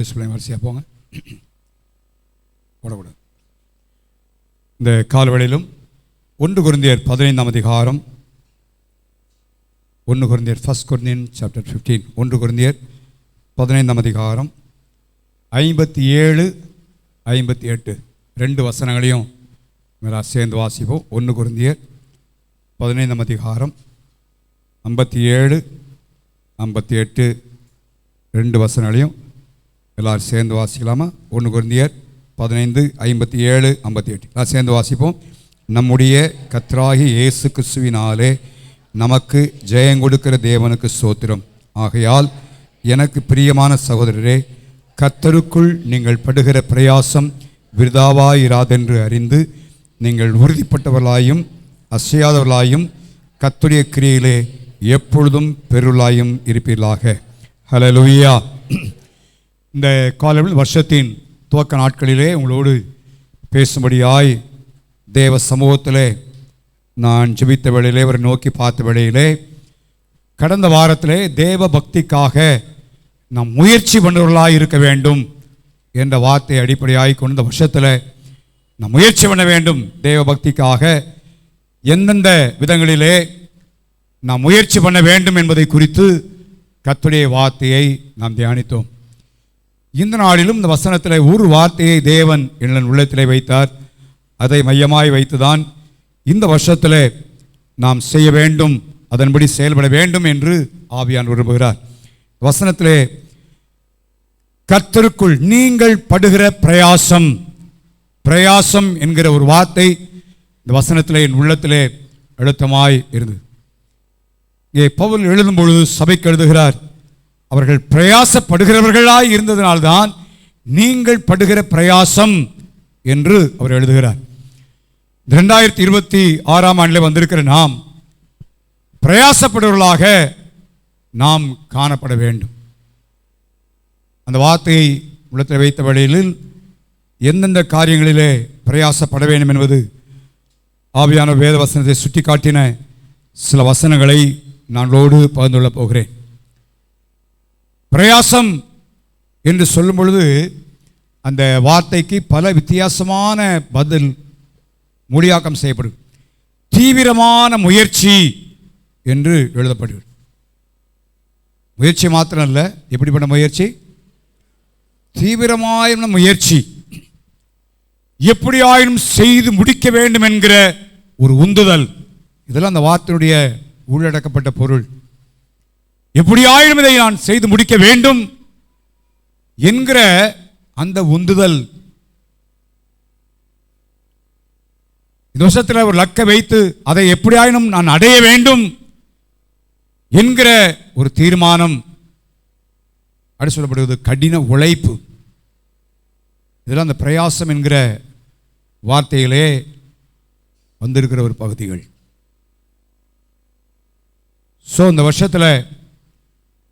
வரிசையாக போங்க, போடக்கூடாது. இந்த காலவெளியிலும் 1 கொரிந்தியர் 15ஆம் அதிகாரம், 1 கொரிந்தியர் 1 Corinthians chapter 15, 1 கொரிந்தியர் 15ஆம் அதிகாரம் 57, 58 2 வசனங்களையும் சேர்ந்து வாசிப்போம். 1 கொரிந்தியர் 15ஆம் அதிகாரம் 57, 58 2 வசனங்களையும் எல்லாரும் சேர்ந்து வாசிக்கலாமா? 1 கொரிந்தியர் 15, 57, 58 எல்லாம் சேர்ந்து வாசிப்போம். நம்முடைய கர்த்தராகிய இயேசு கிறிஸ்துவினாலே நமக்கு ஜெயம் கொடுக்கிற தேவனுக்கு ஸ்தோத்திரம். ஆகையால் எனக்கு பிரியமான சகோதரரே, கர்த்தருக்குள் நீங்கள் படுகிற பிரயாசம் விருதாவாயிராதென்று அறிந்து நீங்கள் உறுதிப்பட்டவர்களாயும் அசையாதவர்களாயும் கர்த்தருடைய கிரியையிலே எப்பொழுதும் பெருளாயும் இருப்பீர்களாக. ஹல்லேலூயா. இந்த காலையில் வருஷத்தின் துவக்க நாட்களிலே உங்களோடு பேசும்படியாய் தேவ சமூகத்திலே நான் ஜெபித்த வேளையிலே, அவரை நோக்கி பார்த்த வேளையிலே, கடந்த வாரத்திலே தேவ பக்திக்காக நாம் முயற்சி பண்ணுறவர்களாக இருக்க வேண்டும் என்ற வார்த்தையை அடிப்படையாகி கொண்டு இந்த வருஷத்தில் நாம் முயற்சி பண்ண வேண்டும். தேவ பக்திக்காக எந்தெந்த விதங்களிலே நாம் முயற்சி பண்ண வேண்டும் என்பதை குறித்து கர்த்தருடைய வார்த்தையை நாம் தியானித்தோம். இந்த நாளிலும் இந்த வசனத்தில் ஒரு வார்த்தையை தேவன் என் உள்ளத்திலே வைத்தார். அதை மையமாய் வைத்துதான் இந்த வருஷத்தில் நாம் செய்ய வேண்டும், அதன்படி செயல்பட வேண்டும் என்று ஆவியானவர் விரும்புகிறார். வசனத்திலே கர்த்தருக்குள் நீங்கள் படுகிற பிரயாசம், பிரயாசம் என்கிற ஒரு வார்த்தை இந்த வசனத்திலே என் உள்ளத்திலே அழுத்தமாய் இருந்தது. இங்கே பவுல் எழுதும் பொழுது சபைக்கு எழுதுகிறார், அவர்கள் பிரயாசப்படுகிறவர்களாய் இருந்ததினால்தான் நீங்கள் படுகிற பிரயாசம் என்று அவர் எழுதுகிறார். 2026ஆம் ஆண்டில் வந்திருக்கிற நாம் பிரயாசப்படுவர்களாக நாம் காணப்பட வேண்டும். அந்த வார்த்தையை உள்ளத்தில் வைத்த வழியில் எந்தெந்த காரியங்களிலே பிரயாசப்பட வேண்டும் என்பது ஆவியான வேத வசனத்தை சுட்டி காட்டின சில வசனங்களை நானோடு பகிர்ந்து கொள்ளப் போகிறேன். பிரயாசம் என்று சொல்லும் பொழுது அந்த வார்த்தைக்கு பல வித்தியாசமான பதில் மொழியாக்கம் செய்யப்படும். தீவிரமான முயற்சி என்று எழுதப்படுகிறது. முயற்சி மாத்திரம் அல்ல, எப்படிப்பட்ட முயற்சி? தீவிரமான முயற்சி, எப்படியாயினும் செய்து முடிக்க வேண்டும் என்கிற ஒரு உந்துதல். இதெல்லாம் அந்த வார்த்தையுடைய உள்ளடக்கப்பட்ட பொருள். எப்படியாயினும் இதை நான் செய்து முடிக்க வேண்டும் என்கிற அந்த உந்துதல். இந்த வருஷத்தில் ஒரு லக்கை வைத்து அதை எப்படியாயினும் நான் அடைய வேண்டும் என்கிற ஒரு தீர்மானம். அப்படி சொல்லப்படுவது கடின உழைப்பு. இதெல்லாம் அந்த பிரயாசம் என்கிற வார்த்தையிலே வந்திருக்கிற ஒரு பகுதிகள். ஸோ இந்த வருஷத்தில்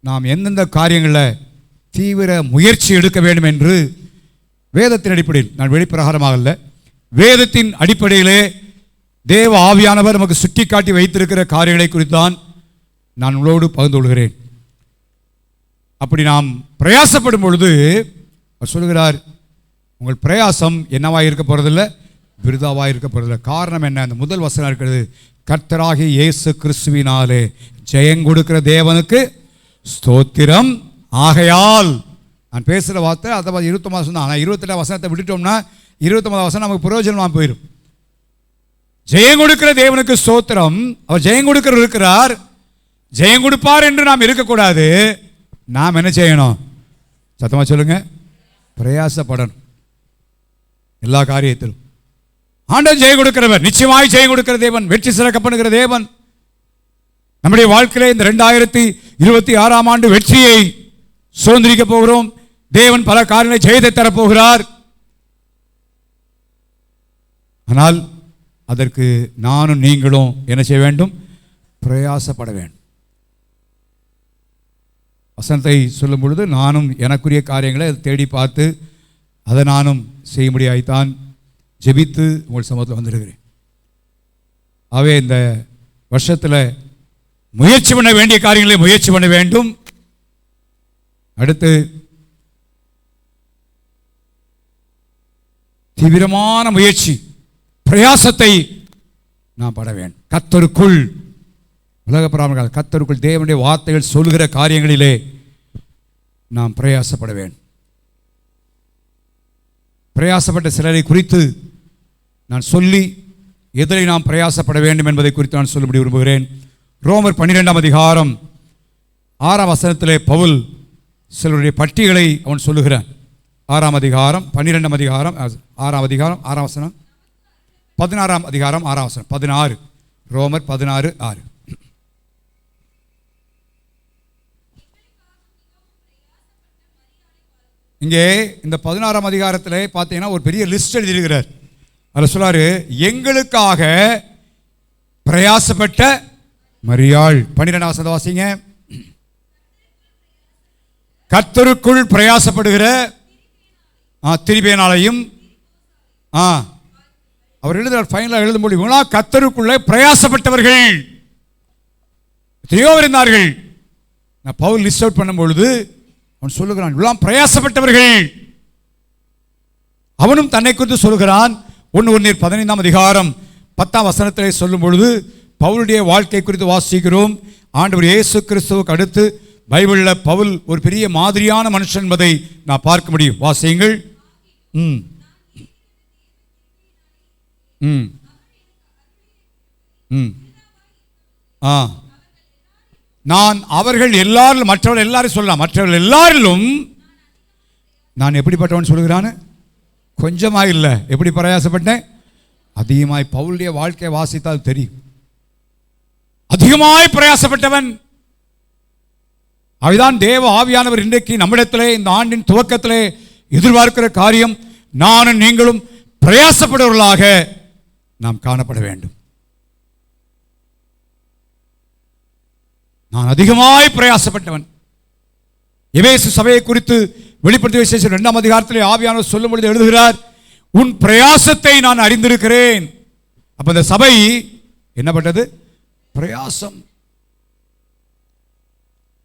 நாம் எந்தெந்த காரியங்களில் தீவிர முயற்சி எடுக்க வேண்டும் என்று வேதத்தின் அடிப்படையில், நான் வெளிப்பிரகாரமாக அல்ல, வேதத்தின் அடிப்படையிலே தேவ ஆவியானவர் நமக்கு சுட்டி காட்டி வைத்திருக்கிற காரியங்களை குறித்தான் நான் உங்களோடு பகிர்ந்து கொள்கிறேன். அப்படி நாம் பிரயாசப்படும் பொழுது அவர் சொல்கிறார், உங்கள் பிரயாசம் என்னவாக இருக்க போகிறதில்லை, விருதாவாக இருக்க போகிறதில்லை. காரணம் என்ன? அந்த முதல் வசனம் இருக்கிறது, கர்த்தராகிய இயேசு கிறிஸ்துவினாலே ஜெயம் கொடுக்கிற தேவனுக்கு ஸ்தோத்திரம். ஆகையால் நான் பேசுகிற வார்த்தை அதை 29 வசனம் தான். ஆனால் 28 வசனத்தை விட்டுட்டோம்னா 29 வசனம் நமக்கு பிரயோஜனமாக போயிடும். ஜெயம் கொடுக்கிற தேவனுக்கு ஸ்தோத்திரம். அவர் ஜெயம் கொடுக்கிற இருக்கிறார், ஜெயம் கொடுப்பார் என்று நாம் இருக்கக்கூடாது. நாம் என்ன செய்யணும்? சத்தமாக சொல்லுங்க, பிரயாசப்படணும். எல்லா காரியத்திலும் ஆண்டவர் ஜெயம் கொடுக்கிறவர், நிச்சயமாய் ஜெயம் கொடுக்கிற தேவன், வெற்றி சிறக்க பண்ணுகிற தேவன். நம்முடைய வாழ்க்கையிலே இந்த 2026ஆம் ஆண்டு வெற்றியை சுதந்திரிக்க போகிறோம். தேவன் பல காரியங்களை ஜெயத்தை தரப்போகிறார். ஆனால் அதற்கு நானும் நீங்களும் என்ன செய்ய வேண்டும்? பிரயாசப்பட வேண்டும். வசனத்தை சொல்லும் பொழுது நானும் எனக்குரிய காரியங்களை தேடி பார்த்து அதை நானும் செய்யும்படியாய்த்தான் ஜெபித்து உங்கள் சமூகத்தில் வந்திருக்கிறேன். ஆகவே இந்த வருஷத்தில் முயற்சி பண்ண வேண்டிய காரியங்களை முயற்சி பண்ண வேண்டும். அடுத்து தீவிரமான முயற்சி, பிரயாசத்தை நாம் பட வேண்டும். கர்த்தருக்குள், உலக பிராமணர்கள் கர்த்தருக்குள் தேவனுடைய வார்த்தைகள் சொல்கிற காரியங்களிலே நாம் பிரயாசப்பட வேண்டும். பிரயாசப்பட்ட சிலரை குறித்து நான் சொல்லி எதில் நாம் பிரயாசப்பட வேண்டும் என்பதை குறித்து நான் சொல்லும்படி விரும்புகிறேன். ரோமர் 12ஆம் அதிகாரம் 6ஆம் வசனத்திலே பவுல் சிலருடைய பட்டியலை அவன் சொல்லுகிறான். 6ஆம் அதிகாரம் 12ஆம் அதிகாரம் 6ஆம் அதிகாரம் 6ஆம் வசனம், 16ஆம் அதிகாரம் 6ஆம் வசனம், 16, ரோமர் 16:6. இங்கே இந்த 16ஆம் அதிகாரத்தில் பார்த்தீங்கன்னா ஒரு பெரிய லிஸ்ட் எழுதியிருக்கிறார். அதில் சொல்றாரு, எங்களுக்காக பிரயாசப்பட்ட மரியாள். 12ஆம் வசனத்தை வாசிங்க. கர்த்தருக்குள் பிரயாசப்படுகிற திரிபேனாலையும் அவர் எழுதுகிறார். ஃபைனலாக எழுத முடியும், கர்த்தருக்குள்ளே பிரயாசப்பட்டவர்கள் எத்தனையோ இருந்தார்கள். நான் பவுல் லிஸ்ட் அவுட் பண்ணும் பொழுது அவன் சொல்லுகிறான், இவ்வளவு பிரயாசப்பட்டவர்கள். அவனும் தன்னை குறித்து சொல்லுகிறான். 1 Corinthians 15ஆம் அதிகாரம் 10ஆம் வசனத்திலே சொல்லும் பொழுது பவுலுடைய வாழ்க்கை குறித்து வாசிக்கிறோம். ஆண்டவர் இயேசு கிறிஸ்துவுக்கு அடுத்து பைபிளில் பவுல் ஒரு பெரிய மாதிரியான மனுஷன் என்பதை நான் பார்க்க முடியும். வாசியுங்கள். நான் அவர்கள் எல்லாரும், மற்றவர்கள் எல்லாரும் சொல்லலாம், மற்றவர்கள் எல்லாரிலும் நான் எப்படிப்பட்டவன் சொல்லுகிறான்? கொஞ்சமா இல்லை, எப்படி பிரயாசப்பட்டேன்? அதிகமாய். பவுலுடைய வாழ்க்கையை வாசித்தால் தெரியும், அதிகமாய் பிரயாசப்பட்டவன். அதுதான் தேவ ஆவியானவர் இன்றைக்கு நம்மிடத்திலே இந்த ஆண்டின் துவக்கத்திலே எதிர்பார்க்கிற காரியம். நானும் நீங்களும் பிரயாசப்படுவர்களாக நாம் காணப்பட வேண்டும். நான் அதிகமாய் பிரயாசப்பட்டவன். எபேசு சபையை குறித்து வெளிப்படுத்திய விசேஷம் 2ஆம் அதிகாரத்திலே ஆவியானவர் சொல்லும் பொழுது எழுதுகிறார், உன் பிரயாசத்தை நான் அறிந்திருக்கிறேன். அப்ப இந்த சபை என்னப்பட்டது? பிரயாசம்.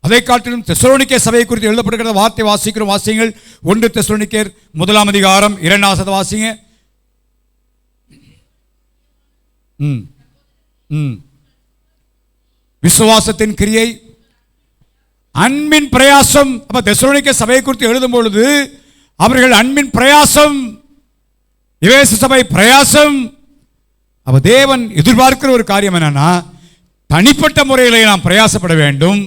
அதை காட்டிலும் தெசலோனிக்கே சபையை குறித்து எழுதப்பட்டிருக்கிற வார்த்தை வாசிக்கிறோம். வாசியுங்கள். 1 தெசலோனிக்கேயர் 1ஆம் அதிகாரம் 2ஆம் வசனத்தை வாசிங்க. விசுவாசத்தின் கிரியை, அன்பின் பிரயாசம். அப்ப தெசலோனிக்கே சபையை குறித்து எழுதும் பொழுது அவர்கள் அன்பின் பிரயாசம், எபேசு சபை பிரயாசம். அப்ப தேவன் எதிர்பார்க்கிற ஒரு காரியம் என்னன்னா, தனிப்பட்ட முறையிலே நாம் பிரயாசப்பட வேண்டும்,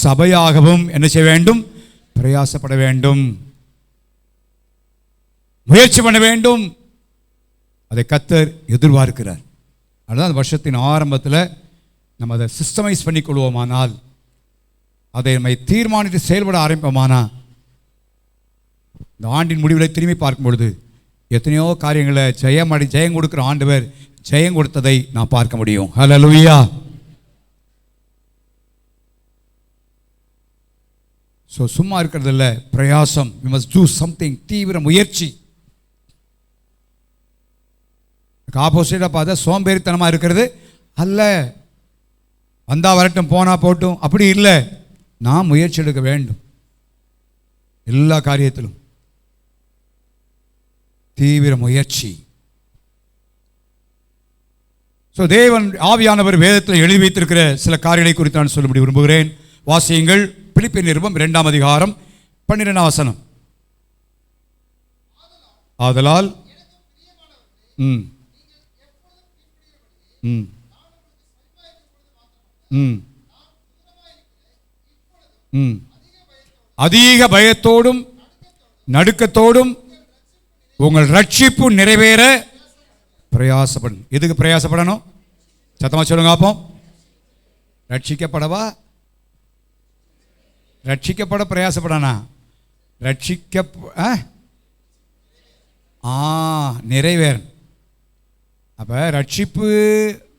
சபையாகவும் என்ன செய்ய வேண்டும்? பிரயாசப்பட வேண்டும், முயற்சி பண்ண வேண்டும். அதை கர்த்தர் எதிர்பார்க்கிறார். அதுதான் அந்த வருஷத்தின் ஆரம்பத்தில் நம்ம அதை சிஸ்டமைஸ் பண்ணிக்கொள்வோமானால், அதை நம்மை தீர்மானித்து செயல்பட ஆரம்பிப்போமானா, இந்த ஆண்டின் முடிவில் திரும்பி பார்க்கும் பொழுது எத்தனையோ காரியங்களை ஜெயம் கொடுக்கிற ஆண்டவர் ஜெயம் கொடுத்ததை நான் பார்க்க முடியும். ஹல்லேலூயா. ஸோ சும்மா இருக்கிறது இல்லை, பிரயாசம். we must do something. தீவிர முயற்சி. ஆப்போசிட்டாக பார்த்தா சோம்பேறித்தனமாக இருக்கிறது அல்ல, வந்தா வரட்டும் போனா போட்டும் அப்படி இல்லை. நான் முயற்சி எடுக்க வேண்டும். எல்லா காரியத்திலும் தீவிர முயற்சி. ஸோ தேவன் ஆவியானவர் வேதத்தில் எழுதி வைத்திருக்கிற சில காரியங்களை குறித்து நான் சொல்ல விரும்புகிறேன். வாசியுங்கள். பிலிப்பியர் நிருபம் 2ஆம் அதிகாரம் 12ஆம் வசனம். ஆதலால் அதிக பயத்தோடும் நடுக்கத்தோடும் உங்கள் ரட்சிப்பு நிறைவேற பிரயாசப்படும். எதுக்கு பிரயாசப்படணும்? சத்தமா சொல்லுங்க அப்போ. ரட்சிக்கப்படவா? ரட்சிக்கப்பட பிரயாசப்படனா? நிறைவேறும். அப்ப ரட்சிப்பு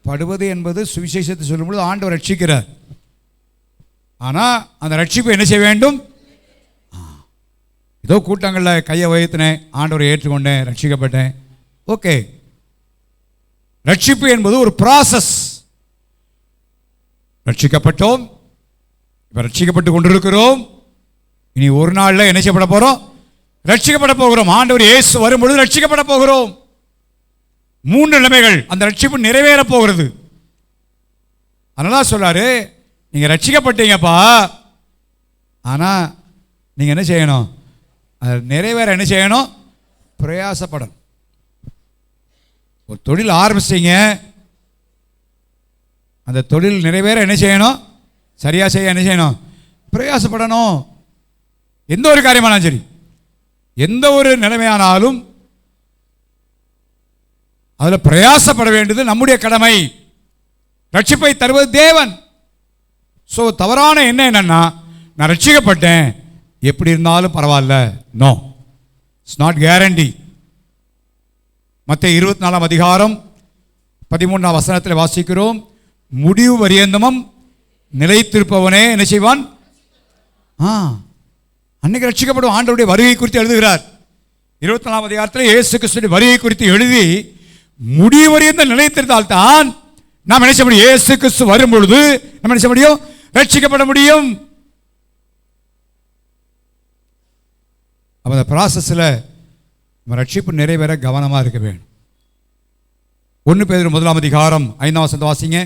படுவது என்பது சுவிசேஷத்தை சொல்லும்போது ஆண்டவர் ரட்சிக்கிறார். ஆனால் அந்த ரட்சிப்பு என்ன செய்ய வேண்டும்? ஏதோ கூட்டங்களில் கையை உயர்த்தினேன், ஆண்டவரை ஏற்றுக்கொண்டேன், ரட்சிக்கப்பட்டேன். ஓகே, ரட்சிப்பு என்பது ஒரு ப்ராசஸ். ரட்சிக்கப்பட்டோம், இப்போ ரட்சிக்கப்பட்டு கொண்டிருக்கிறோம். இனி ஒரு நாளில் என்ன செய்யப்பட போகிறோம்? ரட்சிக்கப்பட போகிறோம். ஆண்டவர் இயேசு வரும்பொழுது ரட்சிக்கப்பட போகிறோம். 3 நிலைமைகள், அந்த ரட்சிப்பு நிறைவேற போகிறது. அதனால சொல்றாரு, நீங்க ரட்சிக்கப்பட்டீங்கப்பா, ஆனா நீங்க என்ன செய்யணும்? அது நிறைவேற என்ன செய்யணும்? பிரயாசப்படணும். ஒரு தொழில் ஆரம்பிச்சிங்க, அந்த தொழில் நிறைவேற என்ன செய்யணும்? சரியா செய்ய என்ன செய்யணும்? பிரயாசப்படணும். எந்த ஒரு காரியமானாலும் சரி, எந்த ஒரு நிலைமையானாலும் அதில் பிரயாசப்பட வேண்டியது நம்முடைய கடமை. ரட்சிப்பை தருவது தேவன். ஸோ தவறான எண்ணம் என்னன்னா, நான் ரட்சிக்கப்பட்டேன், எப்படி இருந்தாலும் பரவாயில்ல. No, it's not guarantee. மத்தேயு 24 அதிகாரம் 13 வசனத்தில் வாசிக்கிறோம், முடிவு பரியந்தமும் நிலைத்திருப்பவனே என்ன செய்வான்? அன்னைக்கு ரட்சிக்கப்படும். ஆண்டவருடைய வருகை குறித்து எழுதுகிறார். 24 அதிகாரத்தில் இயேசு கிறிஸ்துவின் வருகை குறித்து எழுதி முடிவு பரியந்தம் நிலைத்திருந்தால் தான் நாம் என்ன செய்ய முடியும்? இயேசு கிறிஸ்து வரும் பொழுது நம்ம என்ன செய்ய முடியும்? ரட்சிக்கப்பட முடியும். அப்ப அந்த ப்ராசஸில் நம்ம ரட்சிப்பு நிறைவேற கவனமாக இருக்க வேண்டும். 1 பேதுரு 1 அதிகாரம் 5 வசனத்தை வாசிங்க.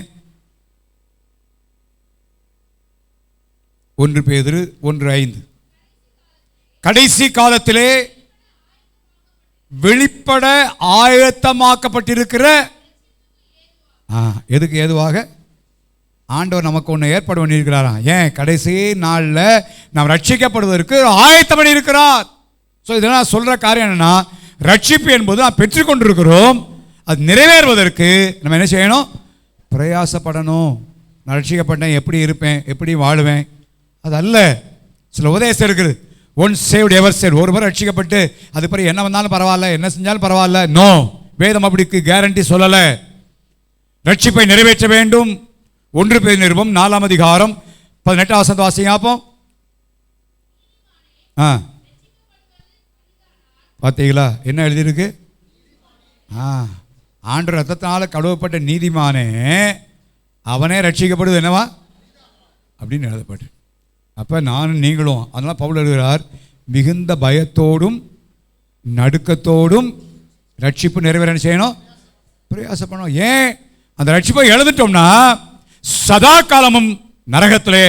1 பேதுரு 1:5. கடைசி காலத்திலே வெளிப்பட ஆயத்தமாக்கப்பட்டிருக்கிற, எதுக்கு ஏதுவாக? ஆண்டவர் நமக்கு ஒன்று ஏற்பாடு பண்ணியிருக்கிறாராம். ஏன்? கடைசி நாளில் நாம் ரட்சிக்கப்படுவதற்கு ஆயத்தம் பண்ணியிருக்கிறார். ஸோ இதெல்லாம் சொல்கிற காரியம் என்னென்னா, ரட்சிப்பு என்பது நாம் பெற்றுக்கொண்டிருக்கிறோம், அது நிறைவேறுவதற்கு நம்ம என்ன செய்யணும்? பிரயாசப்படணும். நான் ரட்சிக்கப்பட்டேன், எப்படி இருப்பேன், எப்படி வாழுவேன், அது அல்ல. சில உபதேசம் இருக்குது. ஒன்ஸ் சேவ்ட் எவர் சேவ்ட். ஒரு முறை ரட்சிக்கப்பட்டு அது பிறகு என்ன வந்தாலும் பரவாயில்ல, என்ன செஞ்சாலும் பரவாயில்ல. நோ, வேதம் அப்படிக்கு கேரண்டி சொல்லலை. ரட்சிப்பை நிறைவேற்ற வேண்டும். 1 பேதுரு நிருபம் 4 அதிகாரம் 18 வசனத்தை வாசிங்க பார்ப்போம். பார்த்தீங்களா என்ன எழுதியிருக்கு? ஆண்டவர் ரத்தத்தினால கழுவப்பட்ட நீதிமானே அவனே ரட்சிக்கப்படுவது என்னவா அப்படின்னு எழுதப்பட்டு. அப்போ நானும் நீங்களும், அதனால் பவுல் எழுதுகிறார், மிகுந்த பயத்தோடும் நடுக்கத்தோடும் ரட்சிப்பு நிறைவேற செய்யணும், பிரயாசப்படணும். ஏன்? அந்த ரட்சிப்பை எழுதிட்டோம்னா சதா காலமும் நரகத்திலே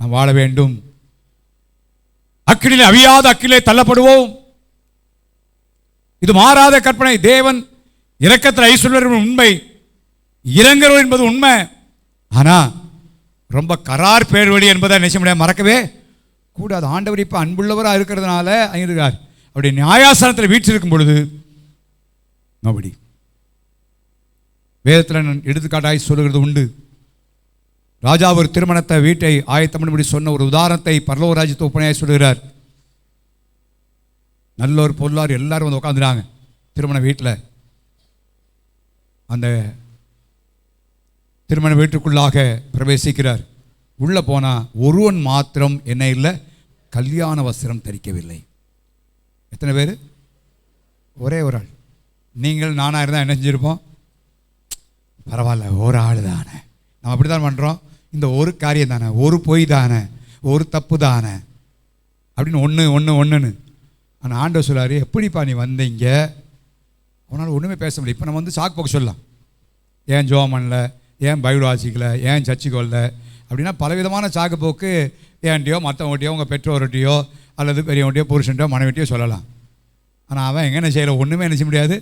நாம் வாழ வேண்டும். அக்கினிலே, அவியாத அக்கிலே தள்ளப்படுவோம். இது மாறாத கற்பனை. தேவன் இரக்கத்தில் ஐஸ்வர்யம் உண்மை, இறங்குறோம் என்பது உண்மை. ஆனா ரொம்ப கரார் பேர் வழி என்பதை நிச்சய முடியாது, மறக்கவே கூடாது. ஆண்டவர் இப்போ அன்புள்ளவராக இருக்கிறதுனால இருக்கார். அப்படி நியாயாசனத்தில் வீற்றிருக்கும் பொழுது நோபடி. வேதத்தில் நான் எடுத்துக்காட்டாய் சொல்லுகிறது உண்டு. ராஜா ஒரு திருமணத்தை வீட்டை ஆயத்தம் பண்ணி சொன்ன ஒரு உதாரணத்தை பரலோக ராஜ்யத்தை ஒப்பனையாய் சொல்லுகிறார். நல்ல ஒரு பொருளார் எல்லாரும் வந்து உட்காந்துறாங்க திருமண வீட்டில். அந்த திருமண வீட்டுக்குள்ளாக பிரவேசிக்கிறார். உள்ளே போனால் ஒருவன் மாத்திரம் என்ன இல்லை? கல்யாண வஸ்திரம் தரிக்கவில்லை. எத்தனை பேர்? ஒரே ஒரு ஆள். நீங்கள் நானாக இருந்தால் என்ன செஞ்சுருப்போம்? பரவாயில்ல, ஒரு ஆள் தானே, நம்ம அப்படி தான் பண்ணுறோம். இந்த ஒரு காரியம் தானே, ஒரு பொய் தானே, ஒரு தப்பு தானே அப்படின்னு ஒன்றுன்னு. ஆனால் ஆண்டவர் சொல்லாரு, எப்படிப்பா நீ வந்தீங்க? அவனால் ஒன்றுமே பேச முடியல. இப்போ நம்ம வந்து சாக்கு போக்க சொல்லலாம், ஏன் ஜோமன்ல, ஏன் பைபிள் வாசிக்கல, ஏன் சர்ச்சுக்கு வரல அப்படின்னா பலவிதமான சாக்கு போக்கு ஏன்ட்டியோ மற்றவங்கள்ட்டையோ உங்கள் பெற்றோர்கிட்டையோ அல்லது பெரியவன்ட்டையோ புருஷன்ட்டையோ மனைவிட்டையோ சொல்லலாம். ஆனால் அவன் எங்கே என்ன செய்யலை? ஒன்றுமே என்ன செய்ய முடியாது,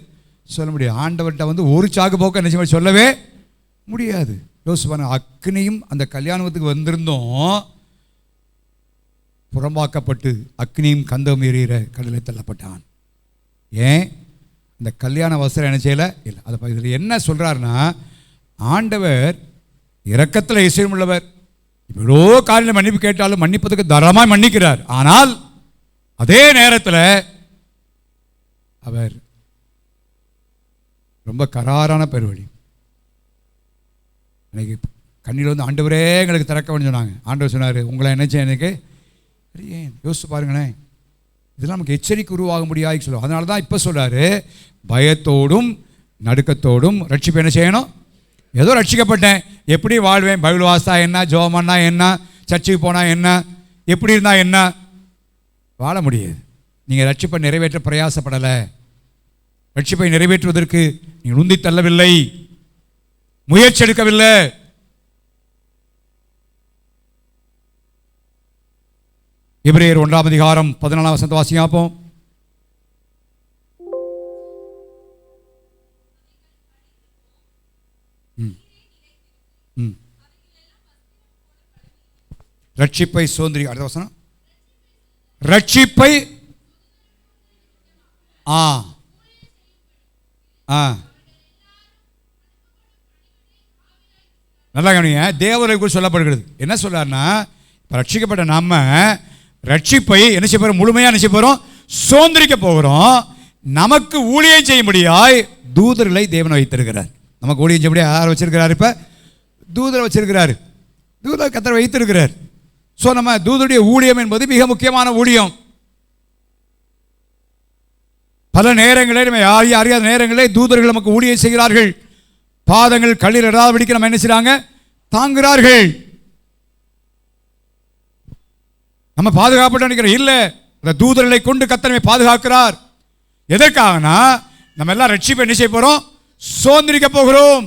சொல்ல முடியாது. ஆண்டவர்கிட்ட வந்து ஒரு சாக்கு போக்கு என்ன செய்ய சொல்லவே முடியாது. யோசிப்பான அக்னியும் அந்த கல்யாணத்துக்கு வந்திருந்தோம், புறம்பாக்கப்பட்டு அக்னியும் கந்தம் எறிகிற கடலில் தள்ளப்பட்டான். ஏன்? அந்த கல்யாண வஸ்திரம் என்ன செய்யலை இல்லை. அதை இதில் என்ன சொல்கிறாருன்னா, ஆண்டவர் இரக்கத்தில் ஐஸ்வர்யம் உள்ளவர். இவ்வளோ காலையில் மன்னிப்பு கேட்டாலும் மன்னிப்பதுக்கு தாராளமாக மன்னிக்கிறார். ஆனால் அதே நேரத்தில் அவர் ரொம்ப கராரான பெருவழி. எனக்கு கண்ணில் வந்து ஆண்டவரே எங்களுக்கு திறக்க வேணும்னு சொன்னாங்க. ஆண்டவர் சொன்னார், உங்களை என்ன செய்ய எனக்கு ஏன் யோசிச்சு பாருங்களேன். இதெல்லாம் நமக்கு எச்சரிக்கை உருவாக முடியாது சொல்லுவோம். அதனால தான் இப்போ சொல்கிறாரு, பயத்தோடும் நடுக்கத்தோடும் ரட்சிப்பு என்ன செய்யணும்? ஏதோ ரட்சிக்கப்பட்டேன், எப்படி வாழ்வேன், பைபிள் வாசித்தா என்ன, ஜோமன்னா என்ன, சர்ச்சுக்கு போனால் என்ன, எப்படி இருந்தால் என்ன, வாழ முடியாது. நீங்கள் ரட்சிப்பை நிறைவேற்ற பிரயாசப்படலை, ரட்சிப்பை நிறைவேற்றுவதற்கு நீங்கள் உந்தி தள்ளவில்லை, முயற்சி எடுக்கவில்லை. எபிரேயர் 1:14 வாசியாப்போம். ரட்சிப்பை சோதரி, அடுத்த வசனம், ரட்சிப்பை நல்லா கவனிங்க. தேவனை குறித்து சொல்லப்படுகிறது. என்ன சொல்றாருன்னா, இப்போ ரட்சிக்கப்பட்ட நம்ம ரட்சிப்பை என்ன செய்ய போகிறோம்? முழுமையாக என்ன செய்ய போகிறோம்? சோதரிக்க போகிறோம். நமக்கு ஊழியம் செய்யும்படியாய் தூதர்களை தேவன் வைத்திருக்கிறார். நமக்கு ஊழியம் செய்யும்படியா யார் வச்சிருக்கிறார்? இப்போ தூதரை வச்சிருக்கிறார். தூதர் கர்த்தர் வைத்திருக்கிறார். ஸோ நம்ம தூதருடைய ஊழியம் என்பது மிக முக்கியமான ஊழியம். பல நேரங்களில் நம்ம அறியாத நேரங்களில் தூதர்கள் நமக்கு ஊழியம் செய்கிறார்கள். பாதங்கள் கல்லில் இடாதபடிக்கு நம்ம என்ன செய்றாங்க? தாங்குகிறார்கள். நம்ம பாதுகாப்பு நினைக்கிறோம், இல்லை, இந்த தூதர்களை கொண்டு கர்த்தர் நம்மை பாதுகாக்கிறார். எதற்காகனா நம்ம எல்லாம் ரட்சிப்பை என்ன செய்ய போகிறோம்? சோதரிக்க போகிறோம்.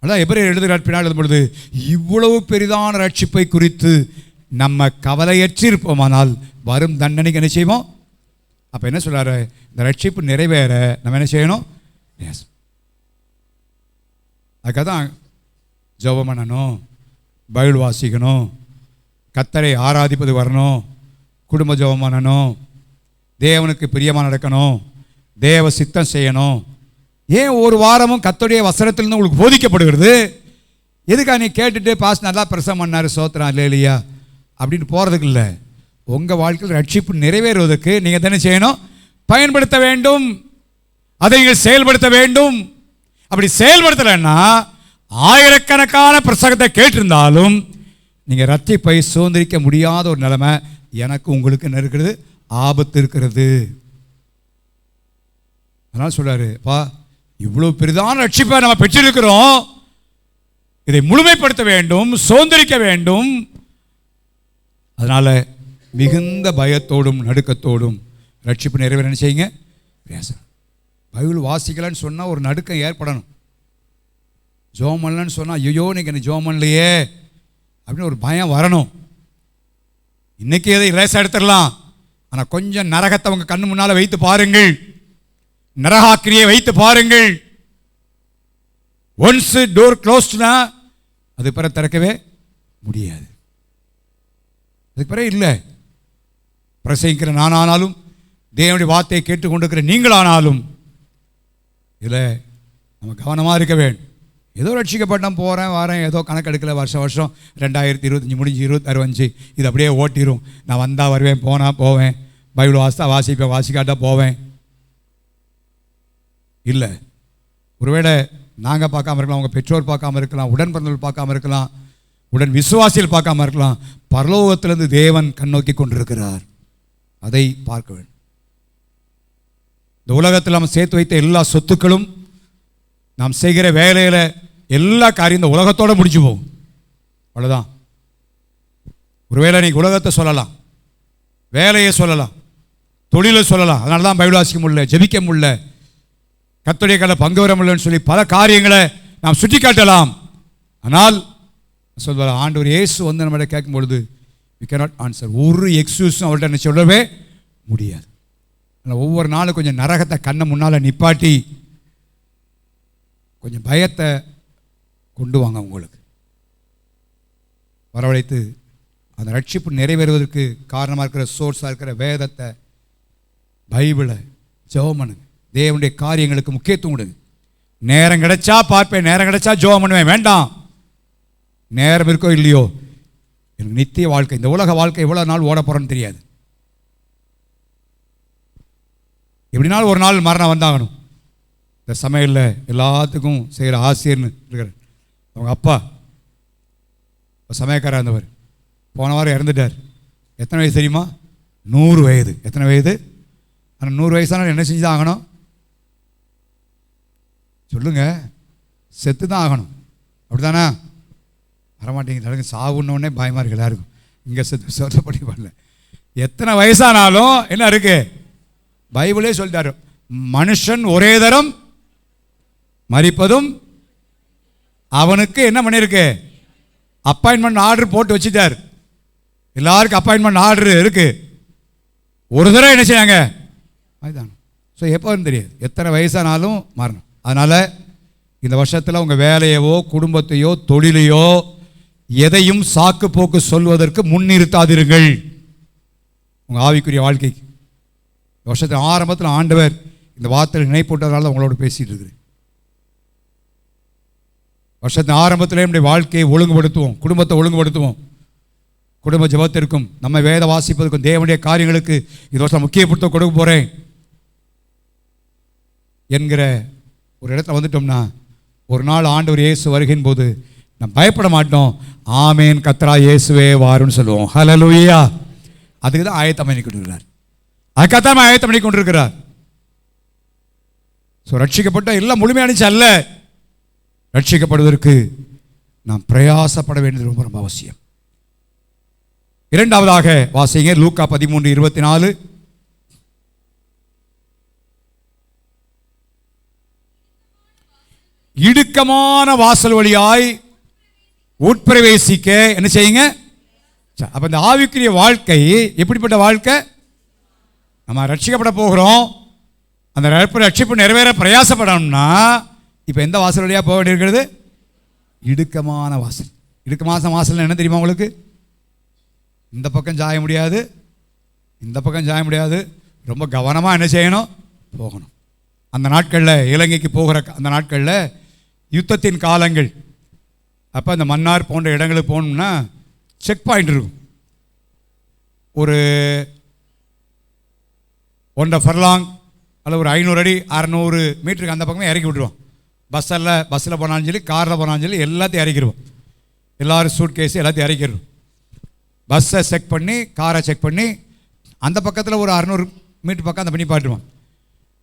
அதான் எபிரேயர் எழுதுகிறார் பின்னால் எழுதும் பொழுது, இவ்வளவு பெரிதான ரட்சிப்பை குறித்து நம்ம கவலையற்று இருப்போமானால் வரும் தண்டனைக்கு என்ன செய்வோம்? அப்போ என்ன சொல்றாரு? இந்த ரட்சிப்பு நிறைவேற நம்ம என்ன செய்யணும்? எஸ், அதுக்காக தான் ஜெபம் பண்ணணும், பைபிள் வாசிக்கணும், கர்த்தரை ஆராதிப்பது வரணும், குடும்ப ஜெபம் பண்ணணும், தேவனுக்கு பிரியமாக நடக்கணும், தேவ சித்தம் செய்யணும். ஏன் ஒரு வாரமும் கர்த்தருடைய வசனத்திலிருந்து உங்களுக்கு போதிக்கப்படுகிறது? எதுக்கா நீ கேட்டுட்டு பாஸ் நல்லா பிரசங்கம் பண்ணார் சோத்திரம் இல்லையா அப்படின்னு போகிறதுக்கு இல்லை. உங்கள் வாழ்க்கையில் ரட்சிப்பு நிறைவேறுவதற்கு நீங்கள் தானே செய்யணும்? பயன்படுத்த வேண்டும், அதை நீங்கள் செயல்படுத்த வேண்டும். அப்படி செயல்படுத்தலைன்னா ஆயிரக்கணக்கான பிரசங்கத்தை கேட்டிருந்தாலும் நீங்கள் ரட்சிப்பை சுதந்திரிக்க முடியாத ஒரு நிலைமை எனக்கு உங்களுக்கு என்ன இருக்கிறது? ஆபத்து இருக்கிறது. அதனால் சொல்றாரு, பா இவ்வளோ பெரிதான ரட்சிப்பை நம்ம பெற்றிருக்கிறோம், இதை முழுமைப்படுத்த வேண்டும், சுதந்திரிக்க வேண்டும். அதனால மிகுந்த பயத்தோடும் நடுக்கத்தோடும் ரட்சிப்பு நிறைவேற என்ன செய்யுங்க? பேசணும். பைபிள் வாசிக்கலன்னு சொன்னால் ஒரு நடுக்கம் ஏற்படணும். ஜோம் பண்ணலன்னு சொன்னால் ஐயோ இன்னைக்கு என்ன ஜோம் பண்ணலையே அப்படின்னு ஒரு பயம் வரணும். இன்னைக்கு எதை லேசாக எடுத்துடலாம், ஆனால் கொஞ்சம் நரகத்தை உங்கள் கண்ணு முன்னால் வைத்து பாருங்கள், நரகாக்கிரியை வைத்து பாருங்கள். ஒன்ஸ் டோர் க்ளோஸ்ட்னா அது பிறகு திறக்கவே முடியாது. அதுக்கு பிறகு இல்லை. பிரசங்கிக்கிற நானானாலும் தேவனுடைய வார்த்தையை கேட்டுக்கொண்டிருக்கிற நீங்களானாலும் இதில் நம்ம கவனமாக இருக்க வேண்டும். ஏதோ ரட்சிக்கப்பட்டோம், போகிறேன் வரேன், ஏதோ கணக்கு எடுக்கல, வருஷம் 2025 முடிஞ்சு 26 இது அப்படியே ஓட்டிடும். நான் வந்தால் வருவேன், போனால் போவேன், பைபிள் வாசித்தா வாசிப்பேன், வாசிக்காட்டா போவேன். இல்லை, ஒருவேளை நாங்கள் பார்க்காம இருக்கலாம், உங்கள் பெற்றோர் பார்க்காம இருக்கலாம், உடன் பிறந்தவர்கள் பார்க்காம இருக்கலாம், உடன் விசுவாசிகள் பார்க்காம இருக்கலாம். பரலோகத்திலிருந்து தேவன் கண்ணோக்கி கொண்டிருக்கிறார், அதை பார்க்க வேண்டும். இந்த உலகத்தில் நாம் சேர்த்து வைத்த எல்லா சொத்துக்களும், நாம் செய்கிற வேலையில் எல்லா காரியம் இந்த உலகத்தோடு முடிச்சு போகும். அவ்வளோதான். ஒருவேளை நீங்கள் உலகத்தை சொல்லலாம், வேலையை சொல்லலாம், தொழிலை சொல்லலாம், அதனால தான் பைபிள் வாசிக்க முடியல, ஜெபிக்க முடியல, கர்த்தருடைய கலை பங்கு வர முடியலன்னு சொல்லி பல காரியங்களை நாம் சுட்டி காட்டலாம். ஆனால் சொல்வார், ஆண்டவர் இயேசு வந்து நம்மளை கேட்கும் பொழுது we cannot answer. ஒரு எக்ஸ்கியூஸும் அவர்கிட்ட என்ன சொல்லவே முடியாது. ஆனால் ஒவ்வொரு நாளும் கொஞ்சம் நரகத்தை கண்ணை முன்னால் நிப்பாட்டி கொஞ்சம் பயத்தை கொண்டு வாங்க, உங்களுக்கு வரவழைத்து அந்த ரட்சிப்பு நிறைவேறுவதற்கு காரணமாக இருக்கிற சோர்ஸாக இருக்கிற வேதத்தை, பைபிளை ஜெபம் பண்ணுங்க. தேவனுடைய காரியங்களுக்கு முக்கியத்துவம் கொடுங்க. நேரம் கிடைச்சா பார்ப்பேன், நேரம் கிடைச்சா ஜெபம் பண்ணுவேன் வேண்டாம். நேரம் இருக்கோ இல்லையோ, எனக்கு நித்திய வாழ்க்கை, இந்த உலக வாழ்க்கை எவ்வளோ நாள் ஓட போகிறோன்னு தெரியாது. எப்படினாலும் ஒரு நாள் மரணம் வந்தாகணும். இந்த சமையலில் எல்லாத்துக்கும் செய்கிற ஆசிரியர்னு இருக்கிறார், அவங்க அப்பா சமயக்காரர் இருந்தவர், போன வாரம் இறந்துட்டார். எத்தனை வயசு தெரியுமா? 100 வயது. எத்தனை வயது? ஆனால் 100 வயசான என்ன செஞ்சு தான் ஆகணும்? சொல்லுங்க, செத்து தான் ஆகணும். அப்படி தானே? வரமாட்டேங்க, சாவுன்னொடனே பயமாக இருக்கு எல்லாருக்கும். இங்கே செத்து சொல்லப்படி பண்ணல. எத்தனை வயசானாலும் என்ன இருக்கு? பைபிளே சொல்லிட்டாரு, மனுஷன் ஒரே தரம் மரிப்பதும் அவனுக்கு என்ன பண்ணியிருக்கு, அப்பாயின்மெண்ட் ஆர்டர் போட்டு வச்சுட்டார். எல்லாருக்கும் அப்பாயின்மெண்ட் ஆர்டர் இருக்கு. ஒரு தடவை என்ன செய்யாங்க அதுதான். ஸோ எப்போன்னு தெரியாது, எத்தனை வயசானாலும் மாறணும். அதனால் இந்த வருஷத்தில் உங்கள் வேலையவோ குடும்பத்தையோ தொழிலையோ எதையும் சாக்கு போக்கு சொல்வதற்கு முன்னிறுத்தாதிருங்கள். உங்கள் ஆவிக்குரிய வாழ்க்கைக்கு வருஷத்தின் ஆரம்பத்தில் ஆண்டவர் இந்த வார்த்தையில் நினைப்போட்டதால் உங்களோட பேசிகிட்டு இருக்கிறேன். வருஷத்தின் ஆரம்பத்திலே நம்முடைய வாழ்க்கையை ஒழுங்குபடுத்துவோம், குடும்பத்தை ஒழுங்குபடுத்துவோம். குடும்ப ஜெபத்திற்கும் நம்ம வேத வாசிப்பதற்கும் தேவனுடைய காரியங்களுக்கு இது வருஷம் முக்கியத்துவம் கொடுக்க போகிறேன் என்கிற ஒரு இடத்துல வந்துட்டோம்னா, ஒரு நாள் ஆண்டவர் இயேசு வருகின்ற போது நம்ம பயப்பட மாட்டோம். ஆமேன் கர்த்தரா இயேசுவே வாருன்னு சொல்லுவோம். ஹல்லேலூயா. அதுக்கு தான் ஆயத்தம் பண்ணி கொண்டிருக்கிறார். அதுக்காகத்தான் ஆயத்தம் பண்ணி கொண்டிருக்கிறார். ஸோ ரட்சிக்கப்பட்ட எல்லாம் முழுமையானிச்சு அல்ல, ரட்சிக்கப்படுவதற்கு நாம் பிரயாசப்பட வேண்டியது ரொம்ப ரொம்ப அவசியம். இரண்டாவதாக வாசிங்க லூக்கா 13:24. இடுக்கமான வாசல் வழியாய் உட்பிரவேசிக்க என்ன செய்யுங்க. அப்ப இந்த ஆவிக்குரிய வாழ்க்கை எப்படிப்பட்ட வாழ்க்கை? நம்ம ரட்சிக்கப்பட போகிறோம். அந்த ரட்சிப்பு நிறைவேற பிரயாசப்படணும்னா இப்போ எந்த வாசல் வழியாக போக வேண்டியிருக்கிறது? இடுக்கமான வாசல். இடுக்கமான வாசல் என்ன தெரியுமா உங்களுக்கு? இந்த பக்கம் சாய முடியாது, இந்த பக்கம் சாய முடியாது. ரொம்ப கவனமாக என்ன செய்யணும்? போகணும். அந்த நாட்களில் இலங்கைக்கு போகிற அந்த நாட்களில் யுத்தத்தின் காலங்கள். அப்போ அந்த மன்னார் போன்ற இடங்களுக்கு போகணும்னா செக் பாயிண்ட் இருக்கும். ஒரு 1.5 ஃபர்லாங் அல்லது ஒரு 500 அடி 600 மீட்டருக்கு அந்த பக்கமே இறக்கி விட்டுருவோம். பஸ்ஸில் போனாலும் சரி, காரில் போனாலும் சரி, எல்லாத்தையும் இறக்கிடுவோம். எல்லோரும் சூட் கேஸு எல்லாத்தையும் இறக்கிடுவோம். பஸ்ஸை செக் பண்ணி, காரை செக் பண்ணி, அந்த பக்கத்தில் ஒரு 600 மீட்டர் பக்கம் அந்த பண்ணி பாட்டுருவான்.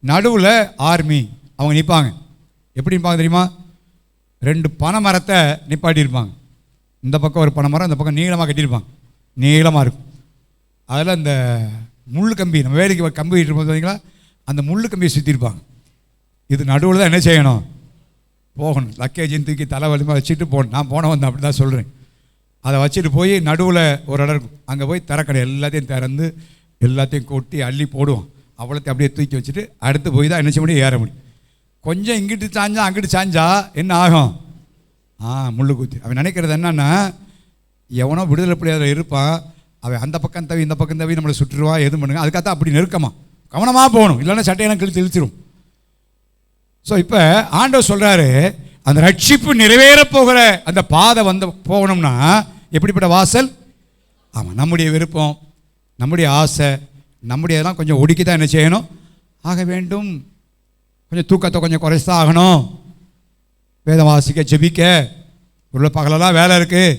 நடுவில் ஆர்மி அவங்க நிற்பாங்க. எப்படி நிற்பாங்க தெரியுமா? 2 பனை மரத்தை நிப்பாட்டியிருப்பாங்க. இந்த பக்கம் ஒரு பனை மரம், இந்த பக்கம் நீளமாக கட்டியிருப்பாங்க. நீளமாக இருக்கும். அதில் இந்த முள் கம்பி, நம்ம வேலைக்கு கம்பி இருப்போம் பார்த்தீங்களா, அந்த முள் கம்பியை சுற்றிருப்பாங்க. இது நடுவில் தான் என்ன செய்யணும்? போகணும். லக்கேஜின் தூக்கி தலை வலிமா வச்சுட்டு போகணும். நான் போன வந்தேன், அப்படி தான் சொல்கிறேன். அதை வச்சுட்டு போய் நடுவில் ஒரு இடம் இருக்கும், அங்கே போய் திறக்கடை எல்லாத்தையும் திறந்து எல்லாத்தையும் கொட்டி அள்ளி போடுவோம். அவ்வளோத்தையும் அப்படியே தூக்கி வச்சுட்டு அடுத்து போய் தான் என்ன செய்ய முடியும்? ஏற முடியும். கொஞ்சம் இங்கிட்டு சாஞ்சா அங்கிட்டு சாஞ்சா என்ன ஆகும்? முள்ளு குத்தி. அவன் நினைக்கிறது என்னன்னா, எவனோ விடுதலை பிள்ளையாத இருப்பான், அவன் அந்த பக்கம் தவி இந்த பக்கம் தவி நம்மளை சுற்றுருவான், எதுவும் பண்ணுங்க. அதுக்காக அப்படி நெருக்கமாக கவனமாக போகணும், இல்லைன்னா சட்டையெல்லாம் கிழித்து இழுச்சிரும். ஸோ இப்போ ஆண்டவர் சொல்கிறாரு, அந்த ரட்சிப்பு நிறைவேற போகிற அந்த பாதை போகணும்னா எப்படிப்பட்ட வாசல்? ஆமாம், நம்முடைய விருப்பம், நம்முடைய ஆசை, நம்முடைய இதெல்லாம் கொஞ்சம் ஒடுக்கி தான் என்ன செய்யணும்? ஆக வேண்டும். கொஞ்சம் தூக்கத்தை கொஞ்சம் குறைச்சி தான் ஆகணும். வேதம் வாசிக்க, ஜெபிக்க, உள்ள பகலெல்லாம் வேலை இருக்குது.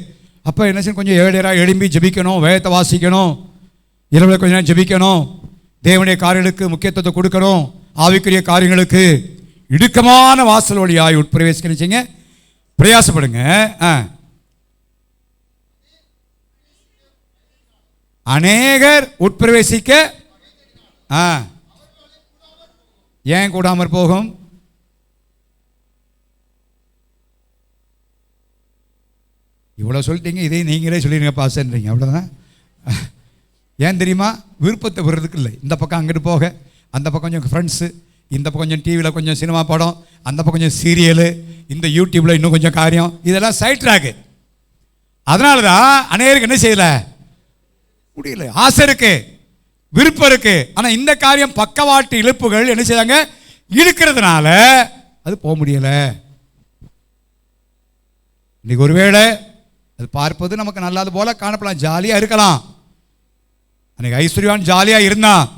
அப்போ என்ன செய்யணும்? கொஞ்சம் ஏழையராக எழும்பி ஜெபிக்கணும், வேதத்தை வாசிக்கணும், இரவில் கொஞ்சம் நேரம் ஜெபிக்கணும், தேவனுடைய காரியங்களுக்கு முக்கியத்துவத்தை கொடுக்கணும், ஆவிக்குரிய காரியங்களுக்கு. இடுக்கமான வாசல் வழியாய் உட்பிரவேசிக்க பிரயாசப்படுங்க. அநேகர் உட்பிரவேசிக்க ஏன் கூடாமற் போகும்? இவ்வளோ சொல்லிட்டீங்க, இதை நீங்களே சொல்லிடுங்க பாசன்றீங்க, அவ்வளோதான். ஏன் தெரியுமா? விருப்பத்தை விடுறதுக்கு இல்லை. இந்த பக்கம் அங்கிட்டு போக, அந்த பக்கம் கொஞ்சம் ஃப்ரெண்ட்ஸு, இந்த பக்கம் கொஞ்சம் டிவியில் கொஞ்சம் சினிமா படம், அந்த பக்கம் கொஞ்சம் சீரியலு, இந்த யூடியூப்பில் இன்னும் கொஞ்சம் காரியம், இதெல்லாம் சைட் ட்ராக்கு. அதனால தான் அநேகருக்கு என்ன செய்யலை? முடியல. ஆசை இருக்கு, விருப்பம் இருக்கு, ஆனால் இந்த காரியம் பக்கவாட்டு இழுப்புகள் என்ன செய்தாங்க? இழுக்கிறதுனால அது போக முடியலை. இன்னைக்கு ஒருவேளை அது பார்ப்பது நமக்கு நல்லாது போல காணப்படலாம், ஜாலியாக இருக்கலாம். அன்னைக்கு ஐஸ்வர்யான் ஜாலியாக இருந்தான்,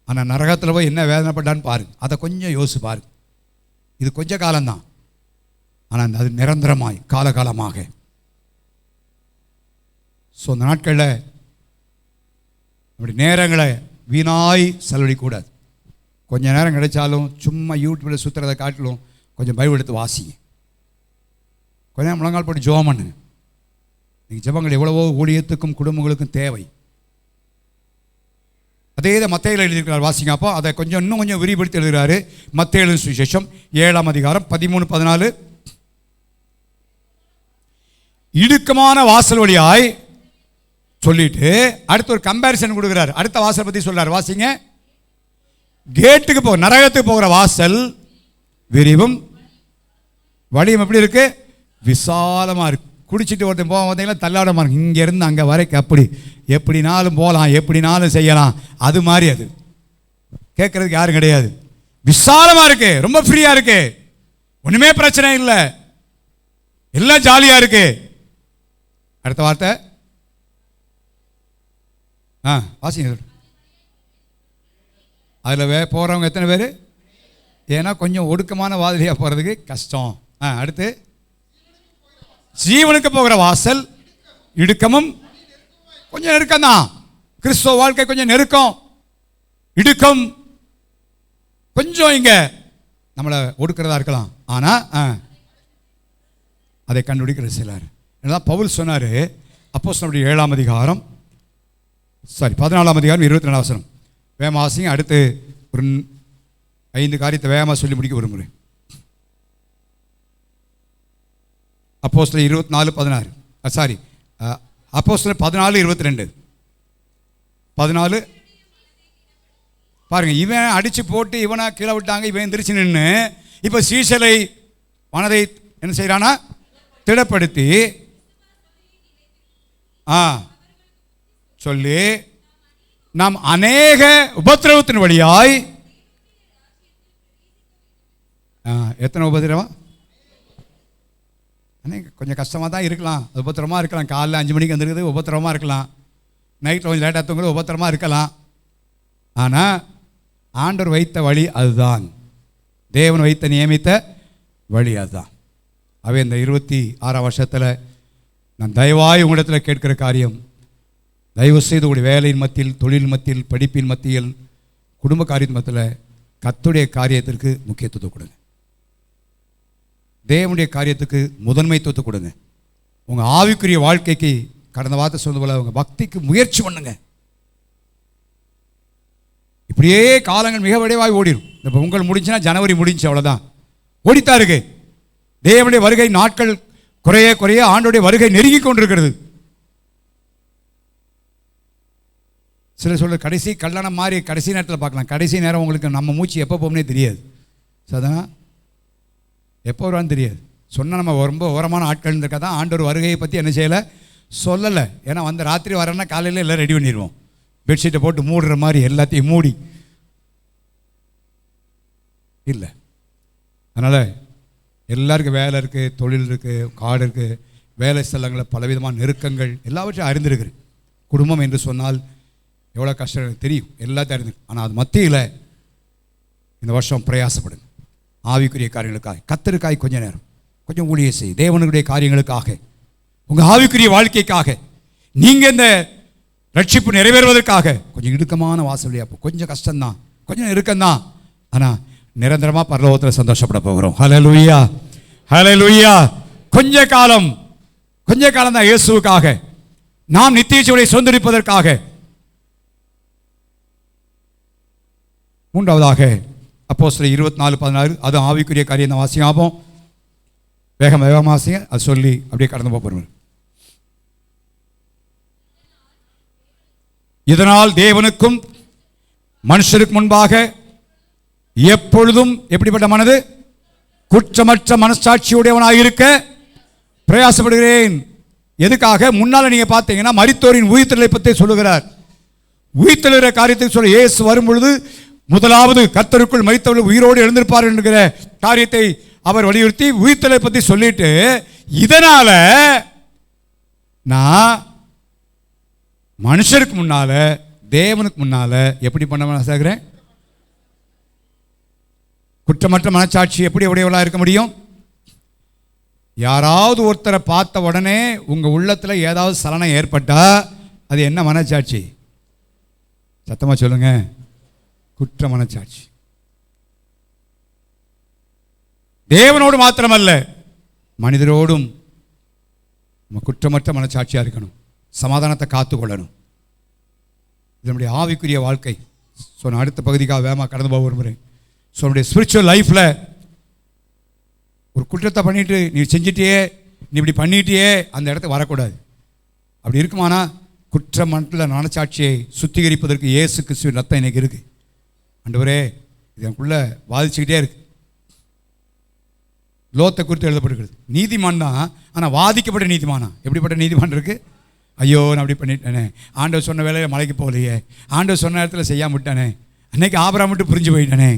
ஆனால் நரகத்தில் போய் என்ன வேதனைப்பட்டான்னு பாருங்க. அதை கொஞ்சம் யோசிச்சு பாருங்க. இது கொஞ்ச காலம்தான், ஆனால் அது நிரந்தரமாய் காலகாலமாக. ஸோ அந்த நாட்களில் அப்படி நேரங்களை வீணாய் செலவழிக்கூடாது. கொஞ்சம் நேரம் கிடைச்சாலும் சும்மா யூடியூப்பில் சுற்றுறதை காட்டிலும் கொஞ்சம் பைபிள் எடுத்து வாசிங்க. கொஞ்சம் நேரம் முழங்கால் போட்டு ஜெபம் பண்ணுங்க. இன்றைக்கி ஜெபங்கள் எவ்வளவோ ஊழியத்துக்கும் குடும்பங்களுக்கும் தேவை. அதே இதை மத்தேயுல எழுதியிருக்கிறார். வாசிங்க. அப்போ அதை கொஞ்சம் இன்னும் கொஞ்சம் விரிவுபடுத்தி எழுதுகிறாரு. மத்தேயு சுவிசேஷம் 7ஆம் அதிகாரம் 13-14. இடுக்கமான வாசல் வழியாய் சொல்லிட்டு அடுத்து ஒரு கம்பேரிசன் கொடுக்குறாரு. அடுத்த வாசல் பற்றி சொல்றாரு. வாசிங்க. கேட்டுக்கு போக நரகத்துக்கு போகிற வாசல் விரிவும் வழியும் எப்படி இருக்கு? விசாலமாக இருக்கு. குடிச்சிட்டு ஒருத்தன் போக பார்த்தீங்கன்னா தள்ளாடமா இருக்கு. இங்கேருந்து அங்கே வரைக்கும் அப்படி எப்படினாலும் போகலாம், எப்படினாலும் செய்யலாம். அது மாதிரி அது கேட்கறதுக்கு யாரும் கிடையாது. விசாலமாக இருக்கு, ரொம்ப ஃப்ரீயாக இருக்கு, ஒன்றுமே பிரச்சனை இல்லை, எல்லாம் ஜாலியாக இருக்கு. அடுத்த வார்த்தை வாசிங்க. அதில் போகிறவங்க எத்தனை பேர்? ஏன்னா கொஞ்சம் ஒடுக்கமான வாதிலியாக போகிறதுக்கு கஷ்டம். அடுத்து ஜீவனுக்கு போகிற வாசல் இடுக்கமும் கொஞ்சம் நெருக்கம் தான். கிறிஸ்துவ வாழ்க்கை கொஞ்சம் நெருக்கம், இடுக்கம், கொஞ்சம் இங்க நம்மளை ஒடுக்கிறதா இருக்கலாம். ஆனா அதை கண்டுபிடிக்கிற சிலர். பவுல் சொன்னாரு அப்போஸ்தலருடைய 7ஆம் அதிகாரம் 14ஆம் அதிகாரம் 24ஆம் வசனம். வேகமாசிங்க. அடுத்து ஒரு 5 காரியத்தை வேகமாக சொல்லி முடிக்க விரும்புகிறேன். அப்போஸ்தலர் 24:16 அப்போஸ்தலர் 14:22 14 பாருங்க. இவன் அடிச்சு போட்டு இவனை கீழே விட்டாங்க, இவன் எந்திரிச்சு நின்று இப்போ சீசலை மனதை என்ன செய்யறானா? திடப்படுத்தி சொல்லி நாம் அநேக உபத்திரவத்தின் வழியாய் எத்தனை உபத்திரவம்? கொஞ்சம் கஷ்டமாக தான் இருக்கலாம், உபத்திரமாக இருக்கலாம். காலைல 5 மணிக்கு வந்துருக்குது, உபத்திரமாக இருக்கலாம். நைட்டில் கொஞ்சம் லேட்டாக தூங்குறது உபத்திரமாக இருக்கலாம். ஆனால் ஆண்டவர் வைத்த வழி அதுதான், தேவன் வைத்த நியமித்த வழி அதுதான். அவை இந்த 26ஆம் வருஷத்தில் நான் தயவாய் உங்களிடத்தில் கேட்கிற காரியம், தயவு செய்து உங்களுடைய வேலையின் மத்தியில், தொழில் மத்தியில், படிப்பின் மத்தியில், குடும்ப காரியத்தின் மத்தியில் கர்த்தருடைய காரியத்திற்கு முக்கியத்துவம் கொடுங்க. தேவனுடைய காரியத்துக்கு முதன்மைத்துவத்தை கொடுங்க. உங்கள் ஆவிக்குரிய வாழ்க்கைக்கு கடந்த வார்த்தை சொன்னது போல உங்கள் பக்திக்கு முயற்சி பண்ணுங்க. இப்படியே காலங்கள் மிக விரைவாக ஓடிடும். இப்போ உங்கள் முடிஞ்சுன்னா ஜனவரி முடிஞ்சு, அவ்வளோதான், ஓடித்தா இருக்கு. தேவனுடைய வருகை நாட்கள் குறைய குறைய ஆண்டோடைய வருகை நெருங்கி கொண்டிருக்கிறது. சிலர் சொல்ற கடைசி கல்யாணம் மாதிரி கடைசி நேரத்தில் பார்க்கலாம். கடைசி நேரம் உங்களுக்கு நம்ம மூச்சு எப்போ போகும்னே தெரியாது. அதனால் எப்போ வருவான்னு தெரியாது. சொன்னால் நம்ம ரொம்ப ஓரமான ஆட்கள் இருந்திருக்கா தான் ஆண்டவர் வருகையை பற்றி என்ன செய்யலை, சொல்லலை. ஏன்னா வந்து ராத்திரி வரேன்னா காலையில் எல்லாம் ரெடி பண்ணிடுவோம், பெட்ஷீட்டை போட்டு மூடுற மாதிரி எல்லாத்தையும் மூடி இல்லை. அதனால் எல்லாருக்கும் வேலை இருக்குது, தொழில் இருக்குது, காடு இருக்குது, வேலை ஸ்தலங்களில் பலவிதமான நெருக்கங்கள் எல்லாவற்றையும் அறிந்திருக்கிறேன். குடும்பம் என்று சொன்னால் எவ்வளோ கஷ்டம் எனக்கு தெரியும், எல்லாத்தையும் அறிந்து. ஆனால் அது மத்தியில் இந்த வருஷம் பிரயாசப்படுங்க. ஆவிக்குரிய காரியங்களுக்காக கர்த்தருக்காய் கொஞ்ச நேரம் கொஞ்சம் ஊழியம் செய். தேவனுடைய காரியங்களுக்காக, உங்கள் ஆவிக்குரிய வாழ்க்கைக்காக, நீங்கள் இந்த ரட்சிப்பு நிறைவேறுவதற்காக கொஞ்சம் இடுக்கமான வாசலியாக கொஞ்சம் கஷ்டம்தான், கொஞ்சம் நெருக்கம்தான். ஆனால் நிரந்தரமாக பரலோகத்தில் சந்தோஷப்பட போகிறோம். ஹல்லேலூயா, ஹல்லேலூயா. கொஞ்ச காலம் தான் இயேசுவுக்காக, நாம் நித்திய ஜீவனை சுதந்தரிப்பதற்காக. மூன்றாவதாக அப்போஸ்தலர் 24:16 அது ஆவிக்குரிய காரியம் தான். வாசியாபம் வேகமாக வாசிங்க, அது சொல்லி அப்படியே கடந்து போகிறோம். இதனால் தேவனுக்கும் மனுஷருக்கு முன்பாக எப்பொழுதும் எப்படிப்பட்ட மனது, குற்றமற்ற மனசாட்சியுடையவனாக இருக்க பிரயாசப்படுகிறேன். எதுக்காக? முன்னால் நீங்கள் பார்த்தீங்கன்னா மரித்தோரின் உயிர்த்தெழுதலை பற்றி சொல்லுகிறார். உயிர்த்தெழுகிற காரியத்தை சொல்ல இயேசு வரும் பொழுது முதலாவது கர்த்தருக்குள் மரித்தவர்கள் உயிரோடு எழுந்திருப்பார் என்கிற காரியத்தை அவர் வலியுறுத்தி உயிர்த்தெழுதலை பற்றி சொல்லிட்டு, இதனால நான் மனுஷருக்கு முன்னால தேவனுக்கு முன்னால எப்படி பண்ண சாகிறேன்? குற்றமற்ற மனசாட்சி எப்படி உடையவளா இருக்க முடியும்? யாராவது ஒருத்தரை பார்த்த உடனே உங்க உள்ளத்தில் ஏதாவது சலனம் ஏற்பட்டா அது என்ன மனசாட்சி? சத்தமா சொல்லுங்க, குற்ற மனசாட்சி. தேவனோடு மாத்திரமல்ல மனிதரோடும் நம்ம குற்றமற்ற மனசாட்சியா இருக்கணும். சமாதானத்தை காத்துக்கொள்ளணும். நம்முடைய ஆவிக்குரிய வாழ்க்கை. ஸோ நான் அடுத்த பகுதிக்காக வேகமாக கடந்து போக விரும்புகிறேன். ஸோ நம்முடைய ஸ்பிரிச்சுவல் லைஃப்பில் ஒரு குற்றத்தை பண்ணிட்டு நீ செஞ்சிட்டியே, நீ இப்படி பண்ணிட்டியே, அந்த இடத்துக்கு வரக்கூடாது. அப்படி இருக்குமானா குற்ற மண்டல மனச்சாட்சியை சுத்திகரிப்பதற்கு இயேசு கிறிஸ்துவின் ரத்தம் எனக்கு இருக்குது. ஆண்டவரே இது எனக்குள்ளே வாதிச்சுக்கிட்டே இருக்கு. லோத்தை குறித்து எழுதப்பட்டிருக்கிறது. நீதிமான் தான், ஆனால் வாதிக்கப்பட்ட நீதிமானா? எப்படிப்பட்ட நீதிமான் இருக்குது? ஐயோ நான் அப்படி பண்ணிட்டேனே, ஆண்டவர் சொன்ன வேலையில் மலைக்கு போகலையே, ஆண்டவர் சொன்ன நேரத்தில் செய்யாம விட்டானே, அன்னைக்கு ஆபிரகாம் மட்டும் புரிஞ்சு போயிட்டானே,